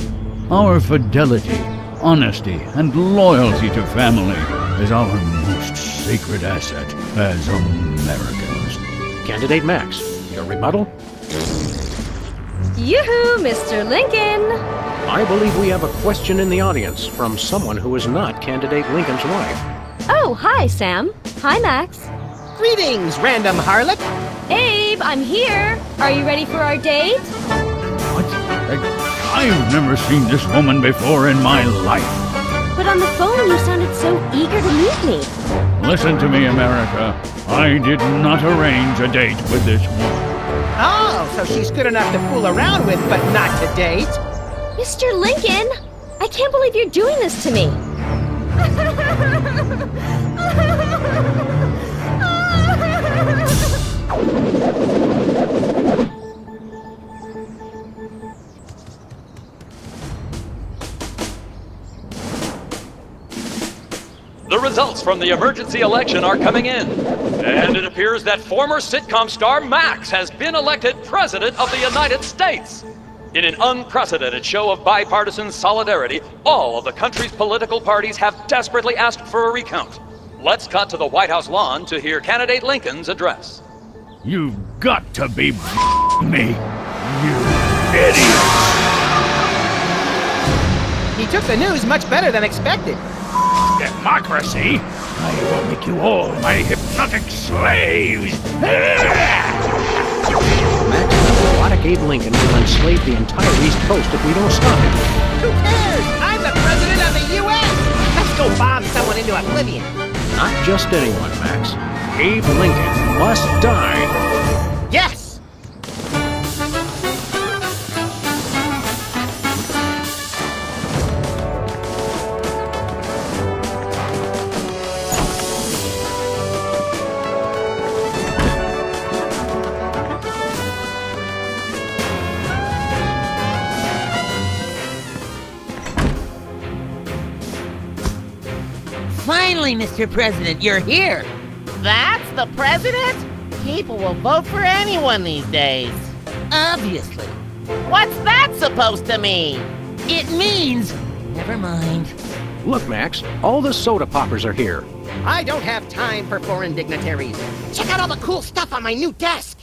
Our fidelity, honesty, and loyalty to family is our most sacred asset as Americans. Candidate Max, your rebuttal? Yoo-hoo, Mr. Lincoln! I believe we have a question in the audience from someone who is not Candidate Lincoln's wife. Oh, hi, Sam. Hi, Max. Greetings, random harlot. Abe, I'm here. Are you ready for our date? What? I've never seen this woman before in my life. But on the phone, you sounded so eager to meet me. Listen to me, America. I did not arrange a date with this woman. Oh, so she's good enough to fool around with, but not to date. Mr. Lincoln, I can't believe you're doing this to me. The results from the emergency election are coming in, and it appears that former sitcom star Max has been elected President of the United States. In an unprecedented show of bipartisan solidarity, all of the country's political parties have desperately asked for a recount. Let's cut to the White House lawn to hear Candidate Lincoln's address. You've got to be me, you idiot! He took the news much better than expected. Democracy? I will make you all my hypnotic slaves! Max, robotic Abe Lincoln will enslave the entire East Coast if we don't stop him. Who cares? I'm the President of the U.S. Let's go bomb someone into oblivion. Not just anyone, Max. Abe Lincoln must die. Yes! Finally, Mr. President, you're here. That's the president? People will vote for anyone these days. Obviously. What's that supposed to mean? It means... Never mind. Look, Max, all the soda poppers are here. I don't have time for foreign dignitaries. Check out all the cool stuff on my new desk.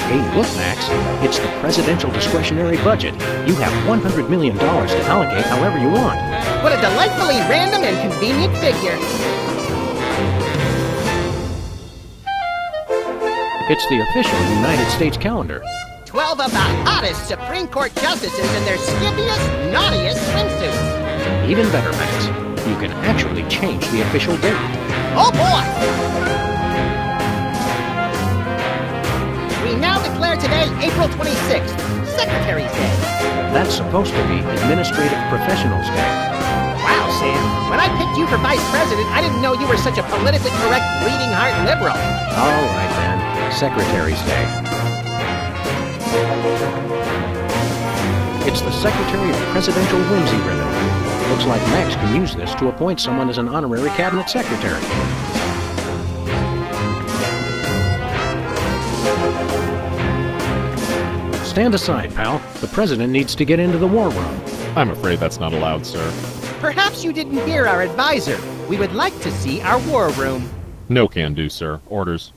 Hey, look, Max, it's the presidential discretionary budget. You have $100 million to allocate however you want. What a delightfully random and convenient figure. It's the official United States calendar. 12 of the hottest Supreme Court justices in their skippiest, naughtiest swimsuits. Even better, Max, you can actually change the official date. Oh boy! We now declare today April 26th, Secretary's Day. That's supposed to be Administrative Professionals Day. Wow, Sam. When I picked you for Vice President, I didn't know you were such a politically correct, bleeding heart liberal. All right, then. Secretary's Day. It's the Secretary of Presidential Whimsy ribbon. Looks like Max can use this to appoint someone as an honorary cabinet secretary. Stand aside, pal. The president needs to get into the war room. I'm afraid that's not allowed, sir. Perhaps you didn't hear our advisor. We would like to see our war room. No can do, sir. Orders.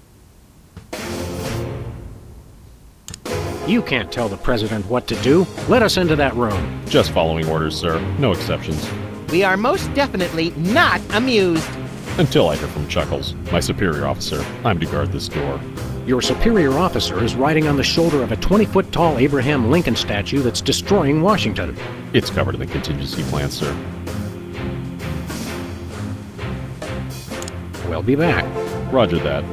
You can't tell the president what to do. Let us into that room. Just following orders, sir. No exceptions. We are most definitely not amused. Until I hear from Chuckles, my superior officer. I'm to guard this door. Your superior officer is riding on the shoulder of a 20-foot-tall Abraham Lincoln statue that's destroying Washington. It's covered in the contingency plan, sir. We'll be back. Roger that.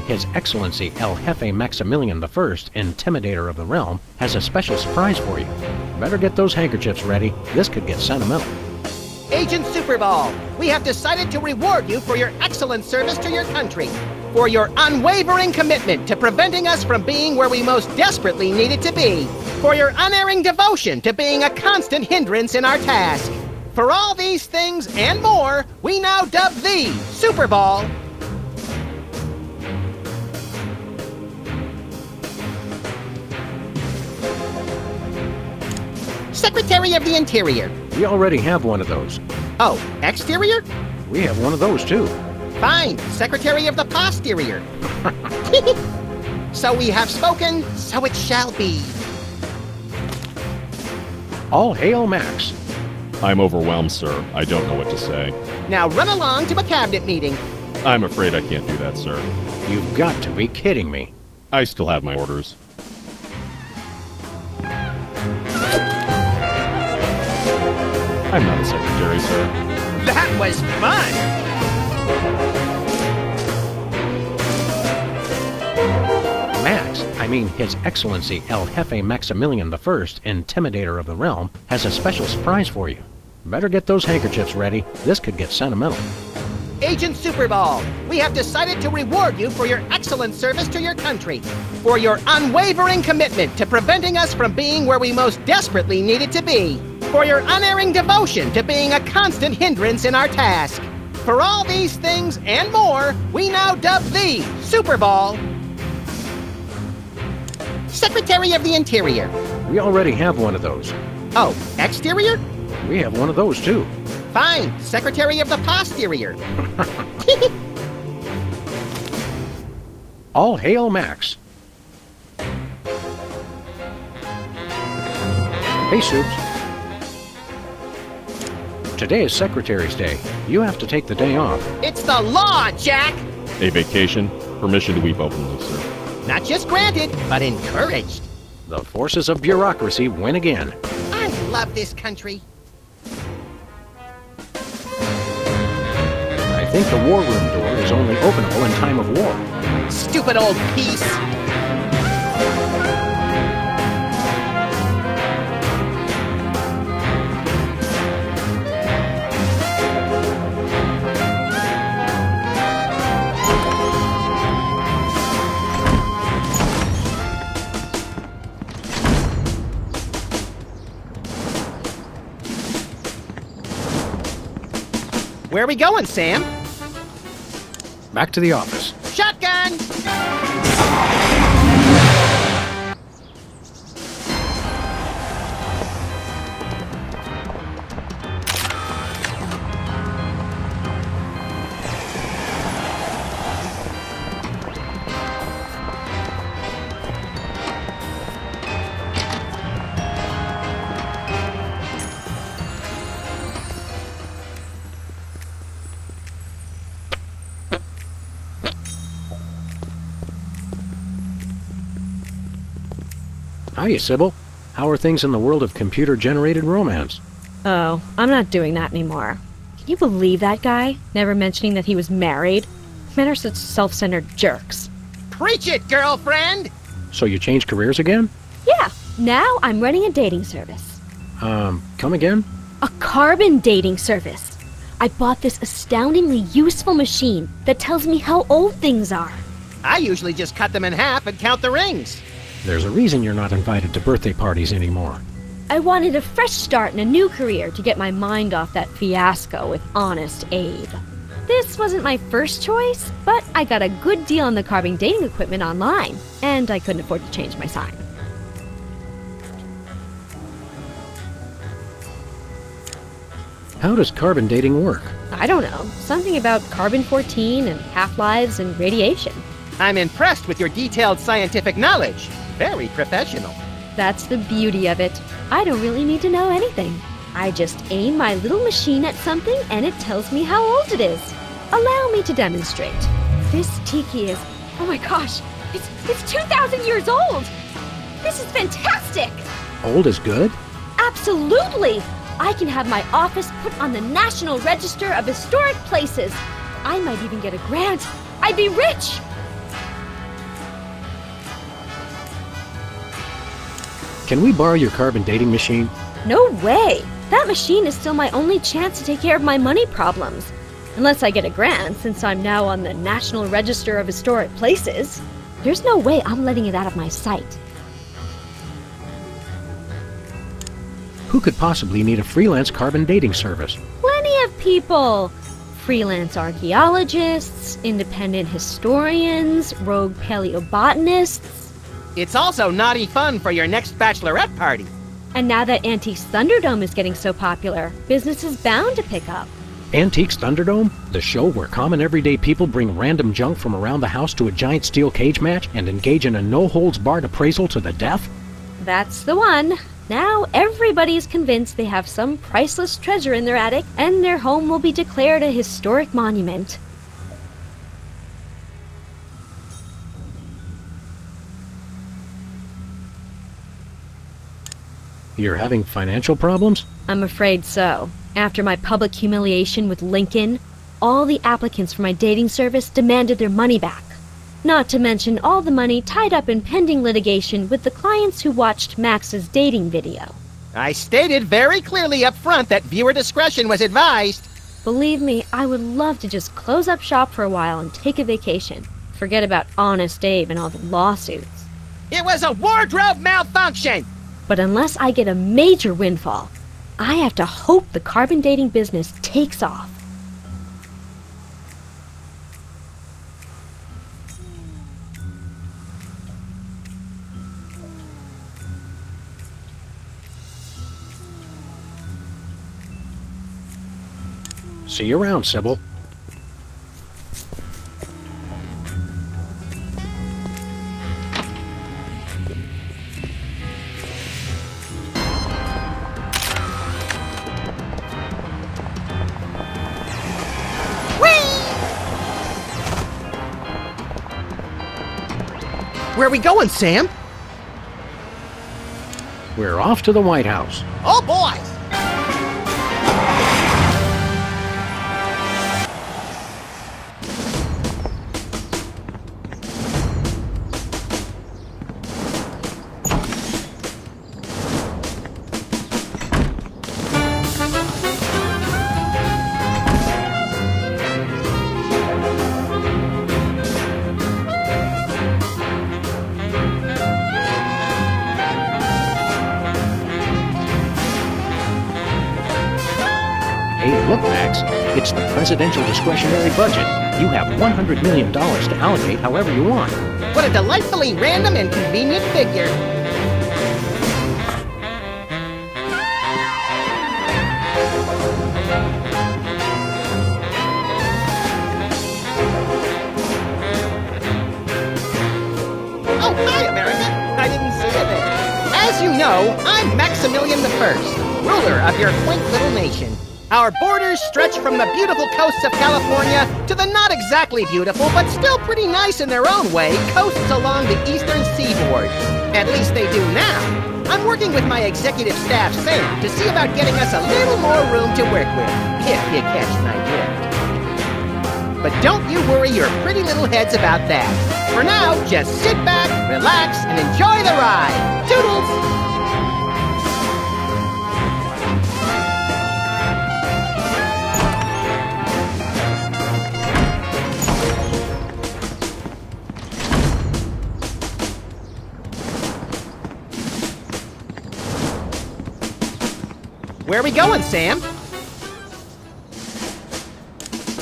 His Excellency El Jefe Maximilian I, Intimidator of the Realm, has a special surprise for you. Better get those handkerchiefs ready. This could get sentimental. Agent Superball, we have decided to reward you for your excellent service to your country, for your unwavering commitment to preventing us from being where we most desperately needed to be, for your unerring devotion to being a constant hindrance in our task. For all these things and more, we now dub thee Superball. Secretary of the Interior. We already have one of those. Oh, exterior? We have one of those, too. Fine, Secretary of the Posterior. So we have spoken, so it shall be. All hail Max. I'm overwhelmed, sir. I don't know what to say. Now run along to a cabinet meeting. I'm afraid I can't do that, sir. You've got to be kidding me. I still have my orders. I'm not a secretary, sir. That was fun! His Excellency El Jefe Maximilian I, Intimidator of the Realm, has a special surprise for you. Better get those handkerchiefs ready. This could get sentimental. Agent Superball, we have decided to reward you for your excellent service to your country, for your unwavering commitment to preventing us from being where we most desperately needed to be, for your unerring devotion to being a constant hindrance in our task. For all these things and more, we now dub thee Superball. Secretary of the Interior. We already have one of those. Oh, exterior? We have one of those, too. Fine, Secretary of the Posterior. All hail Max. Hey, Soups. Today is Secretary's Day. You have to take the day off. It's the law, Jack! A vacation? Permission to weep openly, sir. Not just granted, but encouraged. The forces of bureaucracy win again. I love this country. I think the war room door is only openable in time of war. Stupid old piece! Where are we going, Sam? Back to the office. Shotgun! Hiya, Sybil. How are things in the world of computer-generated romance? Oh, I'm not doing that anymore. Can you believe that guy? Never mentioning that he was married? Men are such self-centered jerks. Preach it, girlfriend! So you changed careers again? Yeah, now I'm running a dating service. Come again? A carbon dating service. I bought this astoundingly useful machine that tells me how old things are. I usually just cut them in half and count the rings. There's a reason you're not invited to birthday parties anymore. I wanted a fresh start in a new career to get my mind off that fiasco with Honest Abe. This wasn't my first choice, but I got a good deal on the carbon dating equipment online, and I couldn't afford to change my sign. How does carbon dating work? I don't know. Something about carbon-14 and half-lives and radiation. I'm impressed with your detailed scientific knowledge. Very professional. That's the beauty of it. I don't really need to know anything. I just aim my little machine at something and it tells me how old it is. Allow me to demonstrate. This tiki is... oh my gosh! It's 2,000 years old! This is fantastic! Old is good? Absolutely! I can have my office put on the National Register of Historic Places. I might even get a grant. I'd be rich! Can we borrow your carbon dating machine? No way! That machine is still my only chance to take care of my money problems. Unless I get a grant, since I'm now on the National Register of Historic Places. There's no way I'm letting it out of my sight. Who could possibly need a freelance carbon dating service? Plenty of people! Freelance archaeologists, independent historians, rogue paleobotanists. It's also naughty fun for your next bachelorette party. And now that Antiques Thunderdome is getting so popular, business is bound to pick up. Antiques Thunderdome? The show where common everyday people bring random junk from around the house to a giant steel cage match and engage in a no-holds-barred appraisal to the death? That's the one. Now everybody's convinced they have some priceless treasure in their attic, and their home will be declared a historic monument. You're having financial problems? I'm afraid so. After my public humiliation with Lincoln, all the applicants for my dating service demanded their money back. Not to mention all the money tied up in pending litigation with the clients who watched Max's dating video. I stated very clearly up front that viewer discretion was advised. Believe me, I would love to just close up shop for a while and take a vacation. Forget about Honest Abe and all the lawsuits. It was a wardrobe malfunction! But unless I get a major windfall, I have to hope the carbon dating business takes off. See you around, Sybil. Where are we going, Sam? We're off to the White House. Oh boy! Hey, look, Max. It's the presidential discretionary budget. You have $100 million to allocate however you want. What a delightfully random and convenient figure. Oh, hi, America. I didn't see you there. As you know, I'm Maximilian I, ruler of your quaint little nation. Our borders stretch from the beautiful coasts of California to the not exactly beautiful, but still pretty nice in their own way, coasts along the eastern seaboard. At least they do now. I'm working with my executive staff, Sam, to see about getting us a little more room to work with, if you catch my drift. But don't you worry your pretty little heads about that. For now, just sit back, relax, and enjoy the ride. Toodles! Where are we going, Sam?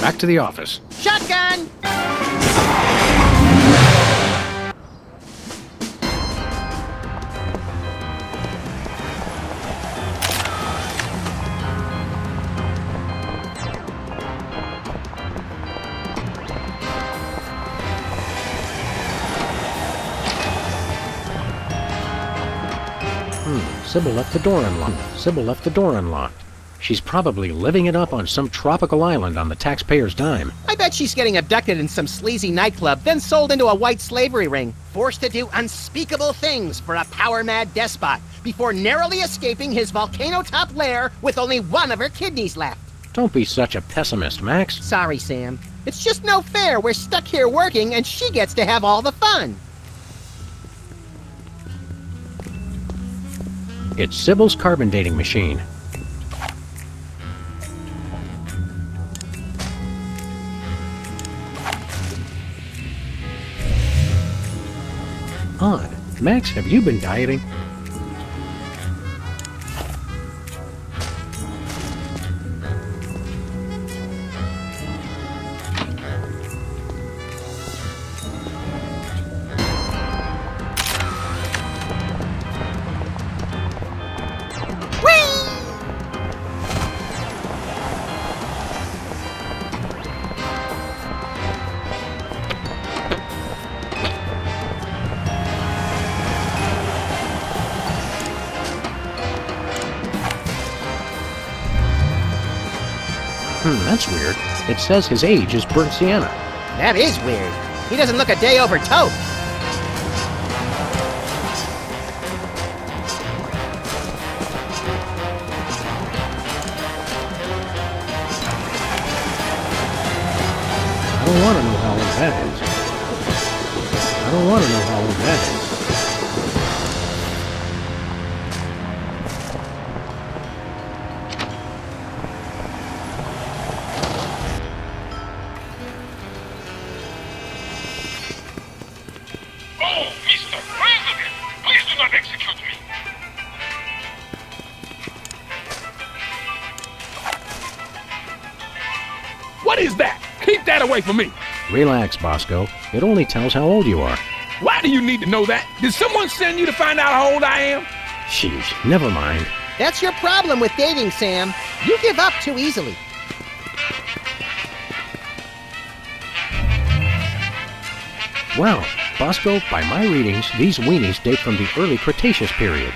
Back to the office. Shotgun! Sybil left the door unlocked. Sybil left the door unlocked. She's probably living it up on some tropical island on the taxpayer's dime. I bet she's getting abducted in some sleazy nightclub, then sold into a white slavery ring, forced to do unspeakable things for a power-mad despot, before narrowly escaping his volcano-top lair with only one of her kidneys left. Don't be such a pessimist, Max. Sorry, Sam. It's just no fair. We're stuck here working, and she gets to have all the fun. It's Sybil's carbon dating machine. Odd. Max, have you been dieting? That's weird. It says his age is burnt sienna. That is weird. He doesn't look a day over toast. I don't want to know how old that is. I don't want to know how old that is. What is that? Keep that away from me. Relax, Bosco. It only tells how old you are. Why do you need to know that? Did someone send you to find out how old I am? Sheesh, never mind. That's your problem with dating, Sam. You give up too easily. Wow, Bosco, by my readings, these weenies date from the early Cretaceous period.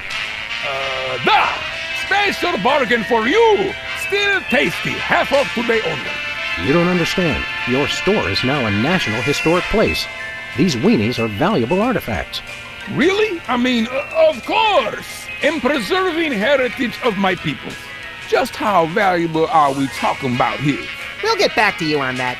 Special bargain for you! Still tasty, half off today only. You don't understand. Your store is now a national historic place. These weenies are valuable artifacts. Really? I mean, of course! In preserving heritage of my people. Just how valuable are we talking about here? We'll get back to you on that.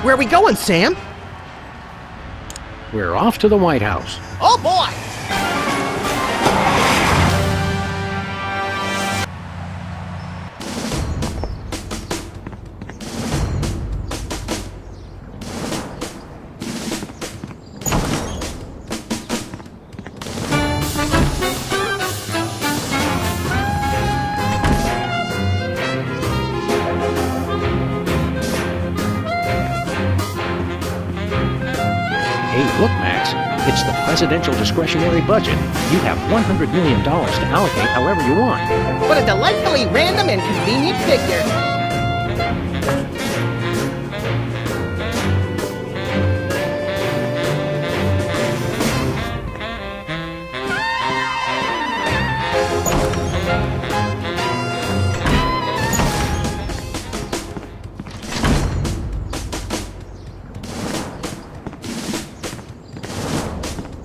Where are we going, Sam? We're off to the White House. Oh, boy! Look, Max, it's the presidential discretionary budget. You have $100 million to allocate however you want. What a delightfully random and convenient figure.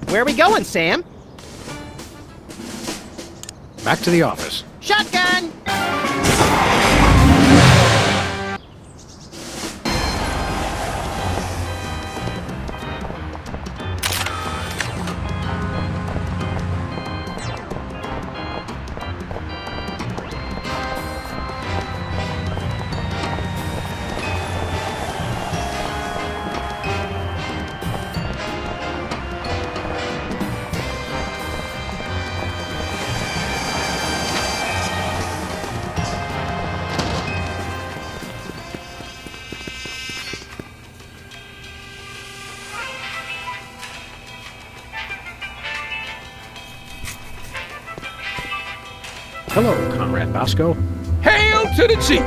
Where are we going, Sam? Back to the office. Shotgun! Hello, Comrade Bosco. Hail to the chief!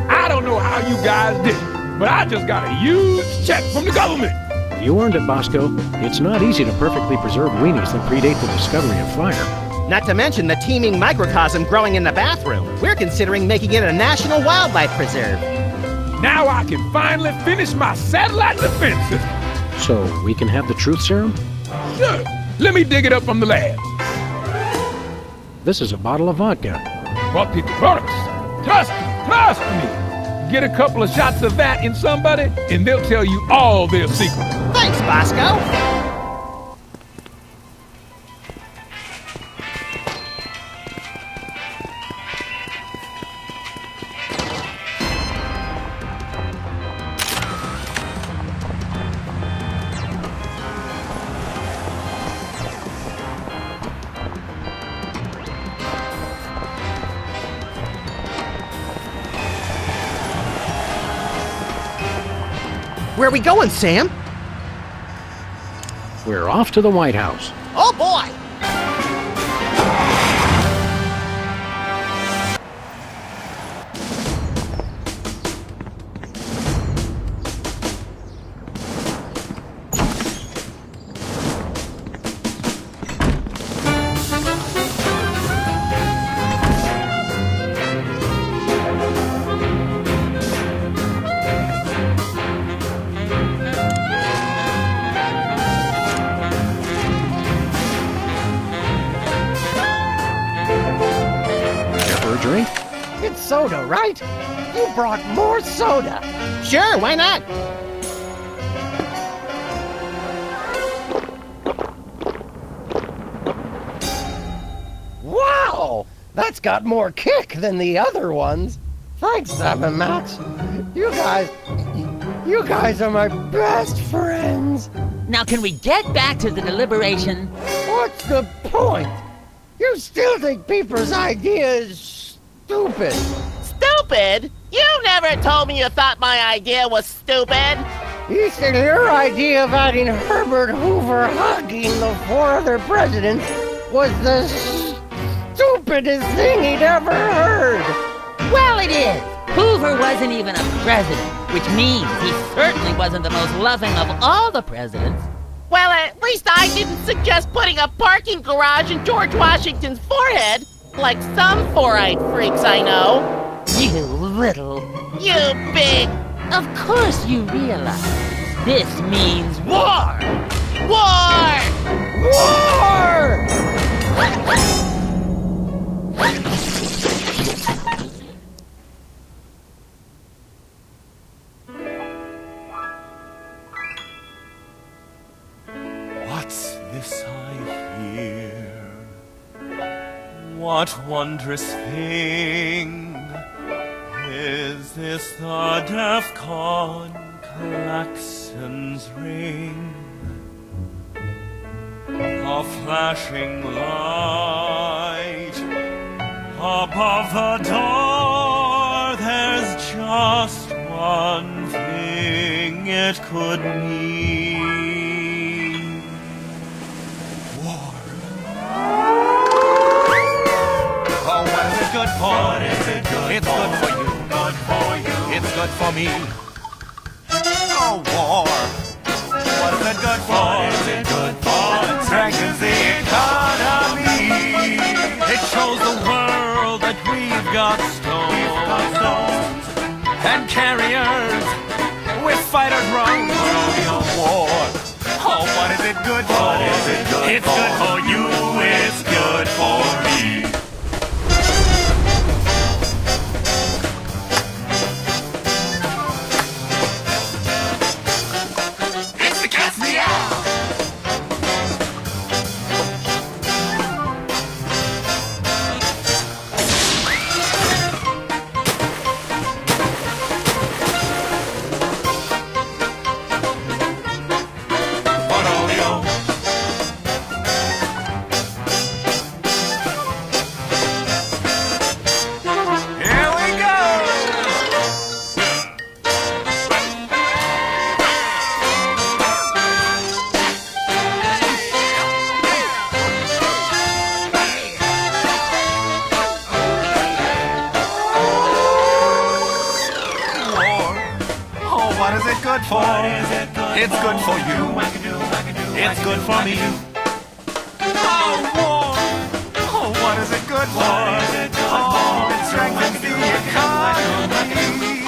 I don't know how you guys did it, but I just got a huge check from the government. You earned it, Bosco. It's not easy to perfectly preserve weenies that predate the discovery of fire. Not to mention the teeming microcosm growing in the bathroom. We're considering making it a national wildlife preserve. Now I can finally finish my satellite defense system. So we can have the truth serum? Sure. Let me dig it up from the lab. This is a bottle of vodka. But it works. Trust me. Get a couple of shots of that in somebody, and they'll tell you all their secrets. Thanks, Bosco. Where are we going, Sam? We're off to the White House. Oh, boy! Drink? It's soda, right? You brought more soda. Sure, why not? Wow! That's got more kick than the other ones. Thanks, Sam and Max. You guys are my best friends. Now can we get back to the deliberation? What's the point? You still think Peeper's idea is stupid. Stupid? You never told me you thought my idea was stupid. You said your idea of adding Herbert Hoover hugging the 4 other presidents was the stupidest thing he'd ever heard. Well, it is. Hoover wasn't even a president, which means he certainly wasn't the most loving of all the presidents. Well, at least I didn't suggest putting a parking garage in George Washington's forehead, like some 4-eyed freaks I know. You little... You big... Of course you realize this means war! War! War! What's this I hear? What wondrous thing is this? The DEFCON klaxons ring, a flashing light above the door. There's just one thing it could mean. Oh, what is it good for? What is it good it's for? Good for you. Good for you. It's good for me. Oh, war. What is it good for? What is it good for? It strengthens the economy. It shows the world that we've got stones and carriers with fighter drones. Colonial war. Oh, what is it good for? What is it good it's for? Good for you. It's good for me. what is it good for? It's good for you. It's good for me. Oh, war. Oh, what is it good for? Oh, it strengthens the economy.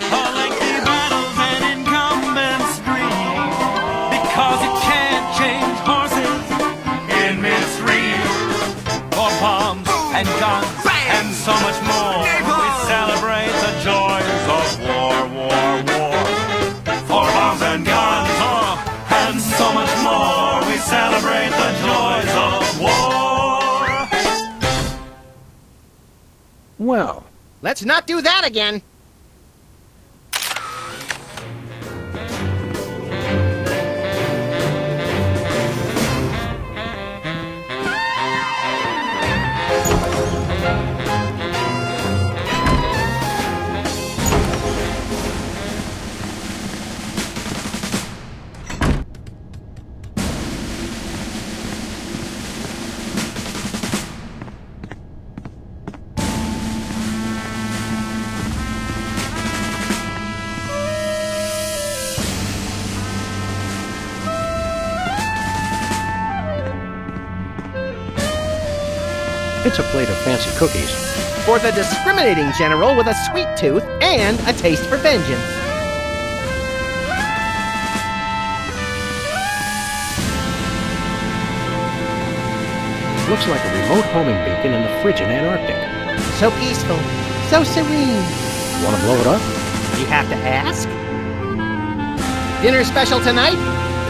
All lengthy battles and incumbents breed, because you can't change horses in midstream. For bombs and guns and so much more, we celebrate the joys of war, war, war. For bombs and guns and so much more, we celebrate the joys of war. Well, Let's not do that again. it's a plate of fancy cookies. For the discriminating general with a sweet tooth and a taste for vengeance. Looks like a remote homing beacon in the frigid Antarctic. So peaceful, so serene. Want to blow it up? You have to ask. Dinner special tonight?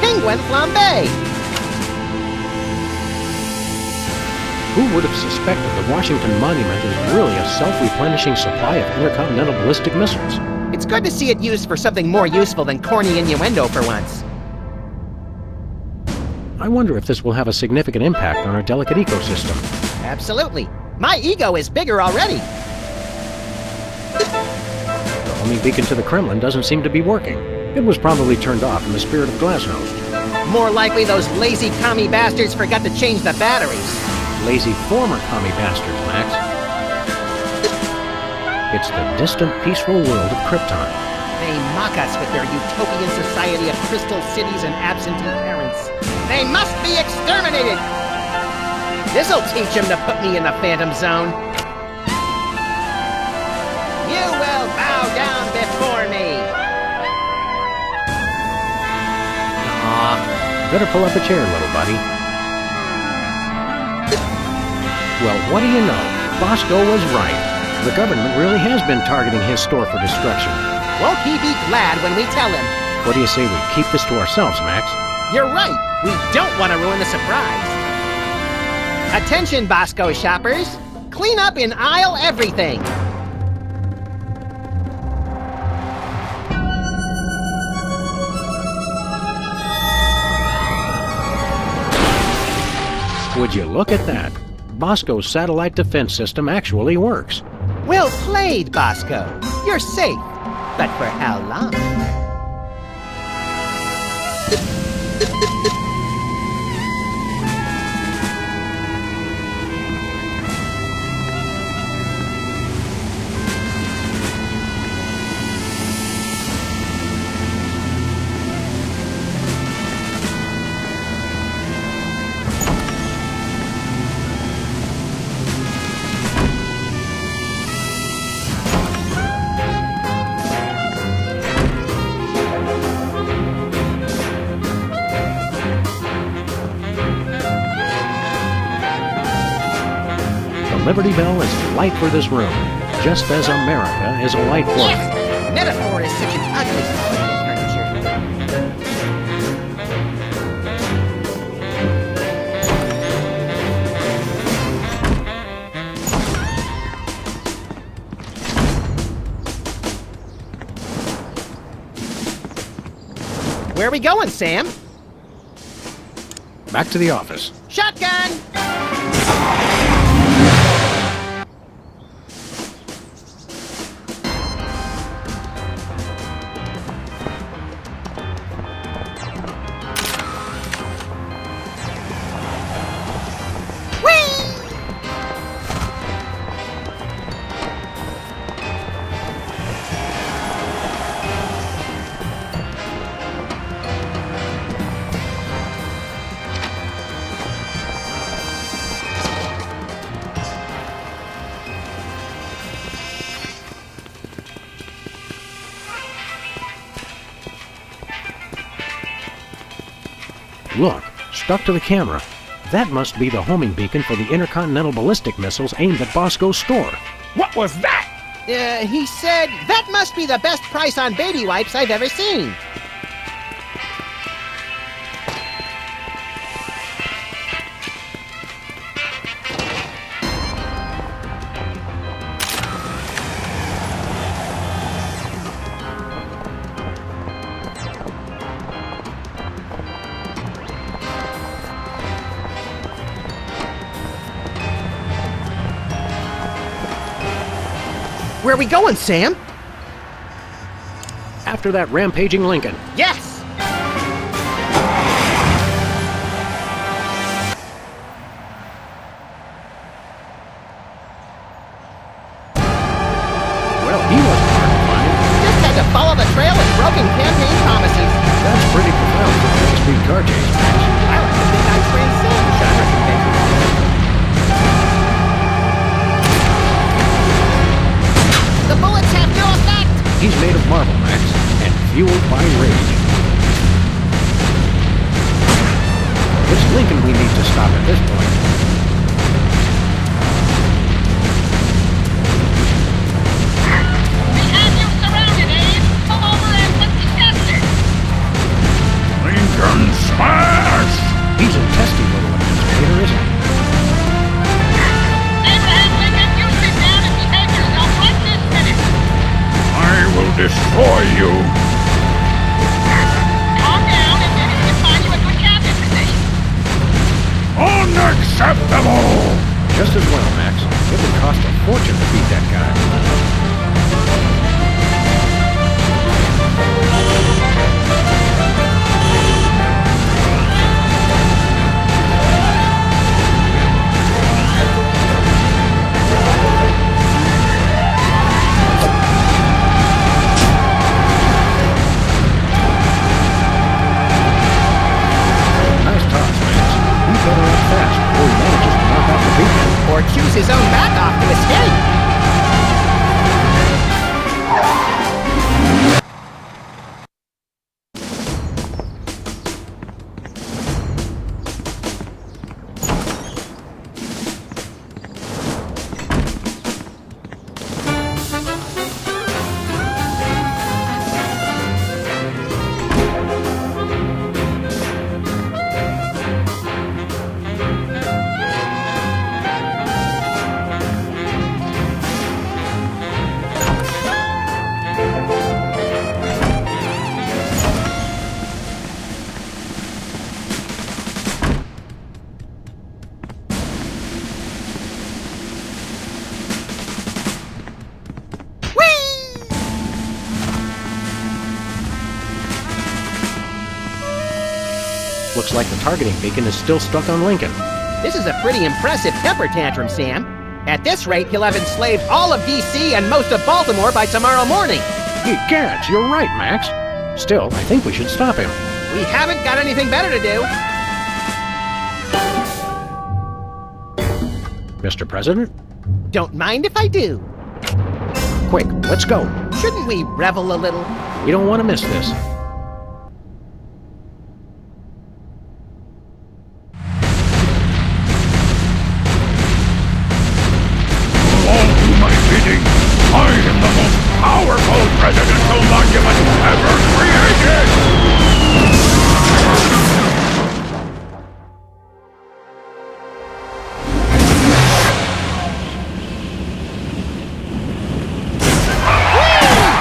Penguin flambe. Who would have suspected the Washington Monument is really a self-replenishing supply of intercontinental ballistic missiles? It's good to see it used for something more useful than corny innuendo for once. I wonder if this will have a significant impact on our delicate ecosystem. Absolutely. My ego is bigger already. The homing beacon to the Kremlin doesn't seem to be working. It was probably turned off in the spirit of Glasnost. More likely those lazy commie bastards forgot to change the batteries. Lazy former commie bastards, Max. It's the distant, peaceful world of Krypton. They mock us with their utopian society of crystal cities and absentee parents. They must be exterminated! This'll teach them to put me in the Phantom Zone. You will bow down before me! Aw, better pull up a chair, little buddy. Well, what do you know? Bosco was right. The government really has been targeting his store for destruction. Won't he be glad when we tell him? What do you say we keep this to ourselves, Max? You're right. We don't want to ruin the surprise. Attention, Bosco shoppers. Clean up in aisle everything. Would you look at that? Bosco's satellite defense system actually works. Well played, Bosco. You're safe. But for how long? Liberty Bell is a light for this room, just as America is a light for... Yes! Metaphor is such an ugly furniture. Where are we going, Sam? Back to the office. Shotgun! Look, stuck to the camera. That must be the homing beacon for the intercontinental ballistic missiles aimed at Bosco's store. What was that? He said, that must be the best price on baby wipes I've ever seen. Where are we going, Sam? After that rampaging Lincoln. Yes! Well, he wasn't hard to find. Just had to follow the trail of broken campaign promises. That's pretty profound for a high-speed car chase, Max. I like to think I transcend genre conventions. The bullets have no effect! He's made of marble, Max, and fueled by rage. It's Lincoln we need to stop at this point. We have you surrounded, Abe! Come over and let's discuss it! Lincoln smash! He's a testy little administrator, isn't he? Abraham Lincoln, you sit down and behave yourself right this minute! I will destroy you! Calm down and maybe we can find you a good cabinet position. Unacceptable! Just as well, Max. It would cost a fortune to beat that guy. Nice toss, Max. He better act fast before he manages to knock out the beacon. Or choose his own back off to escape. Looks like the targeting beacon is still stuck on Lincoln. This is a pretty impressive temper tantrum, Sam. At this rate, he'll have enslaved all of D.C. and most of Baltimore by tomorrow morning. Gads, you're right, Max. Still, I think we should stop him. We haven't got anything better to do. Mr. President? Don't mind if I do. Quick, let's go. Shouldn't we revel a little? We don't want to miss this. I am the most powerful presidential monument ever created!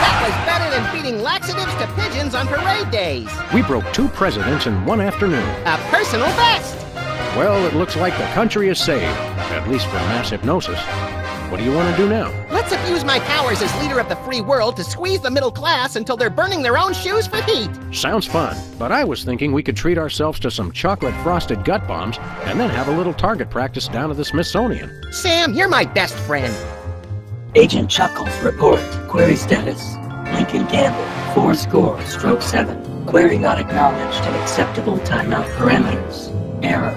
That was better than feeding laxatives to pigeons on parade days. We broke 2 presidents in one afternoon. A personal best. Well, it looks like the country is saved, at least for mass hypnosis. What do you want to do now? Let's abuse my powers as leader of the free world to squeeze the middle class until they're burning their own shoes for heat. Sounds fun, but I was thinking we could treat ourselves to some chocolate-frosted gut bombs and then have a little target practice down at the Smithsonian. Sam, you're my best friend. Agent Chuckles, report. Query status. Lincoln Campbell, 4-7. Query not acknowledged and acceptable timeout parameters. Error.